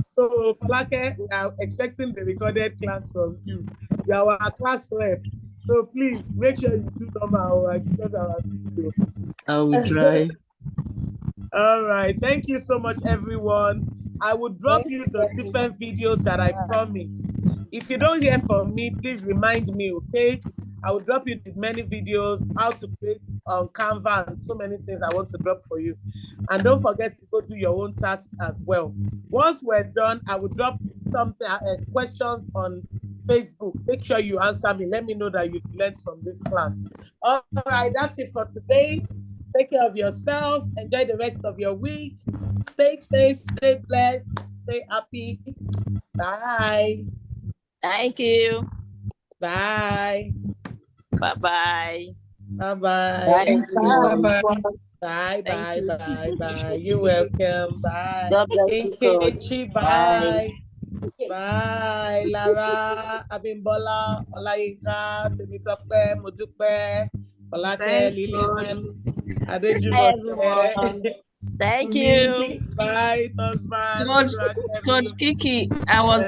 Speaker 2: So, Folake, we are expecting the recorded class from you. You are our class rep. So please make sure you do normal because our video.
Speaker 10: I will try.
Speaker 2: All right. Thank you so much, everyone. I will drop you the different videos that I promised. If you don't hear from me, please remind me, okay? I will drop you many videos, how to create on Canva, and so many things I want to drop for you. And don't forget to go do your own task as well. Once we're done, I will drop something, questions on Facebook, make sure you answer me. Let me know that you learned from this class. All right, that's it for today. Take care of yourself. Enjoy the rest of your week. Stay safe, stay blessed, stay happy. Bye.
Speaker 6: Thank you.
Speaker 2: Bye.
Speaker 6: Bye-bye.
Speaker 2: Bye-bye.
Speaker 3: Thank you.
Speaker 2: Bye, bye,
Speaker 6: you.
Speaker 2: bye, bye. You're welcome. Bye.
Speaker 3: God bless you, Coach.
Speaker 2: Nkechi, bye. Bye. Lara, Abimbola, Olayinka, Temitope, Modupe, Folake, Lilian, Adejumoke.
Speaker 6: Thank you.
Speaker 2: Bye, Tosman.
Speaker 10: Coach Kiki, I was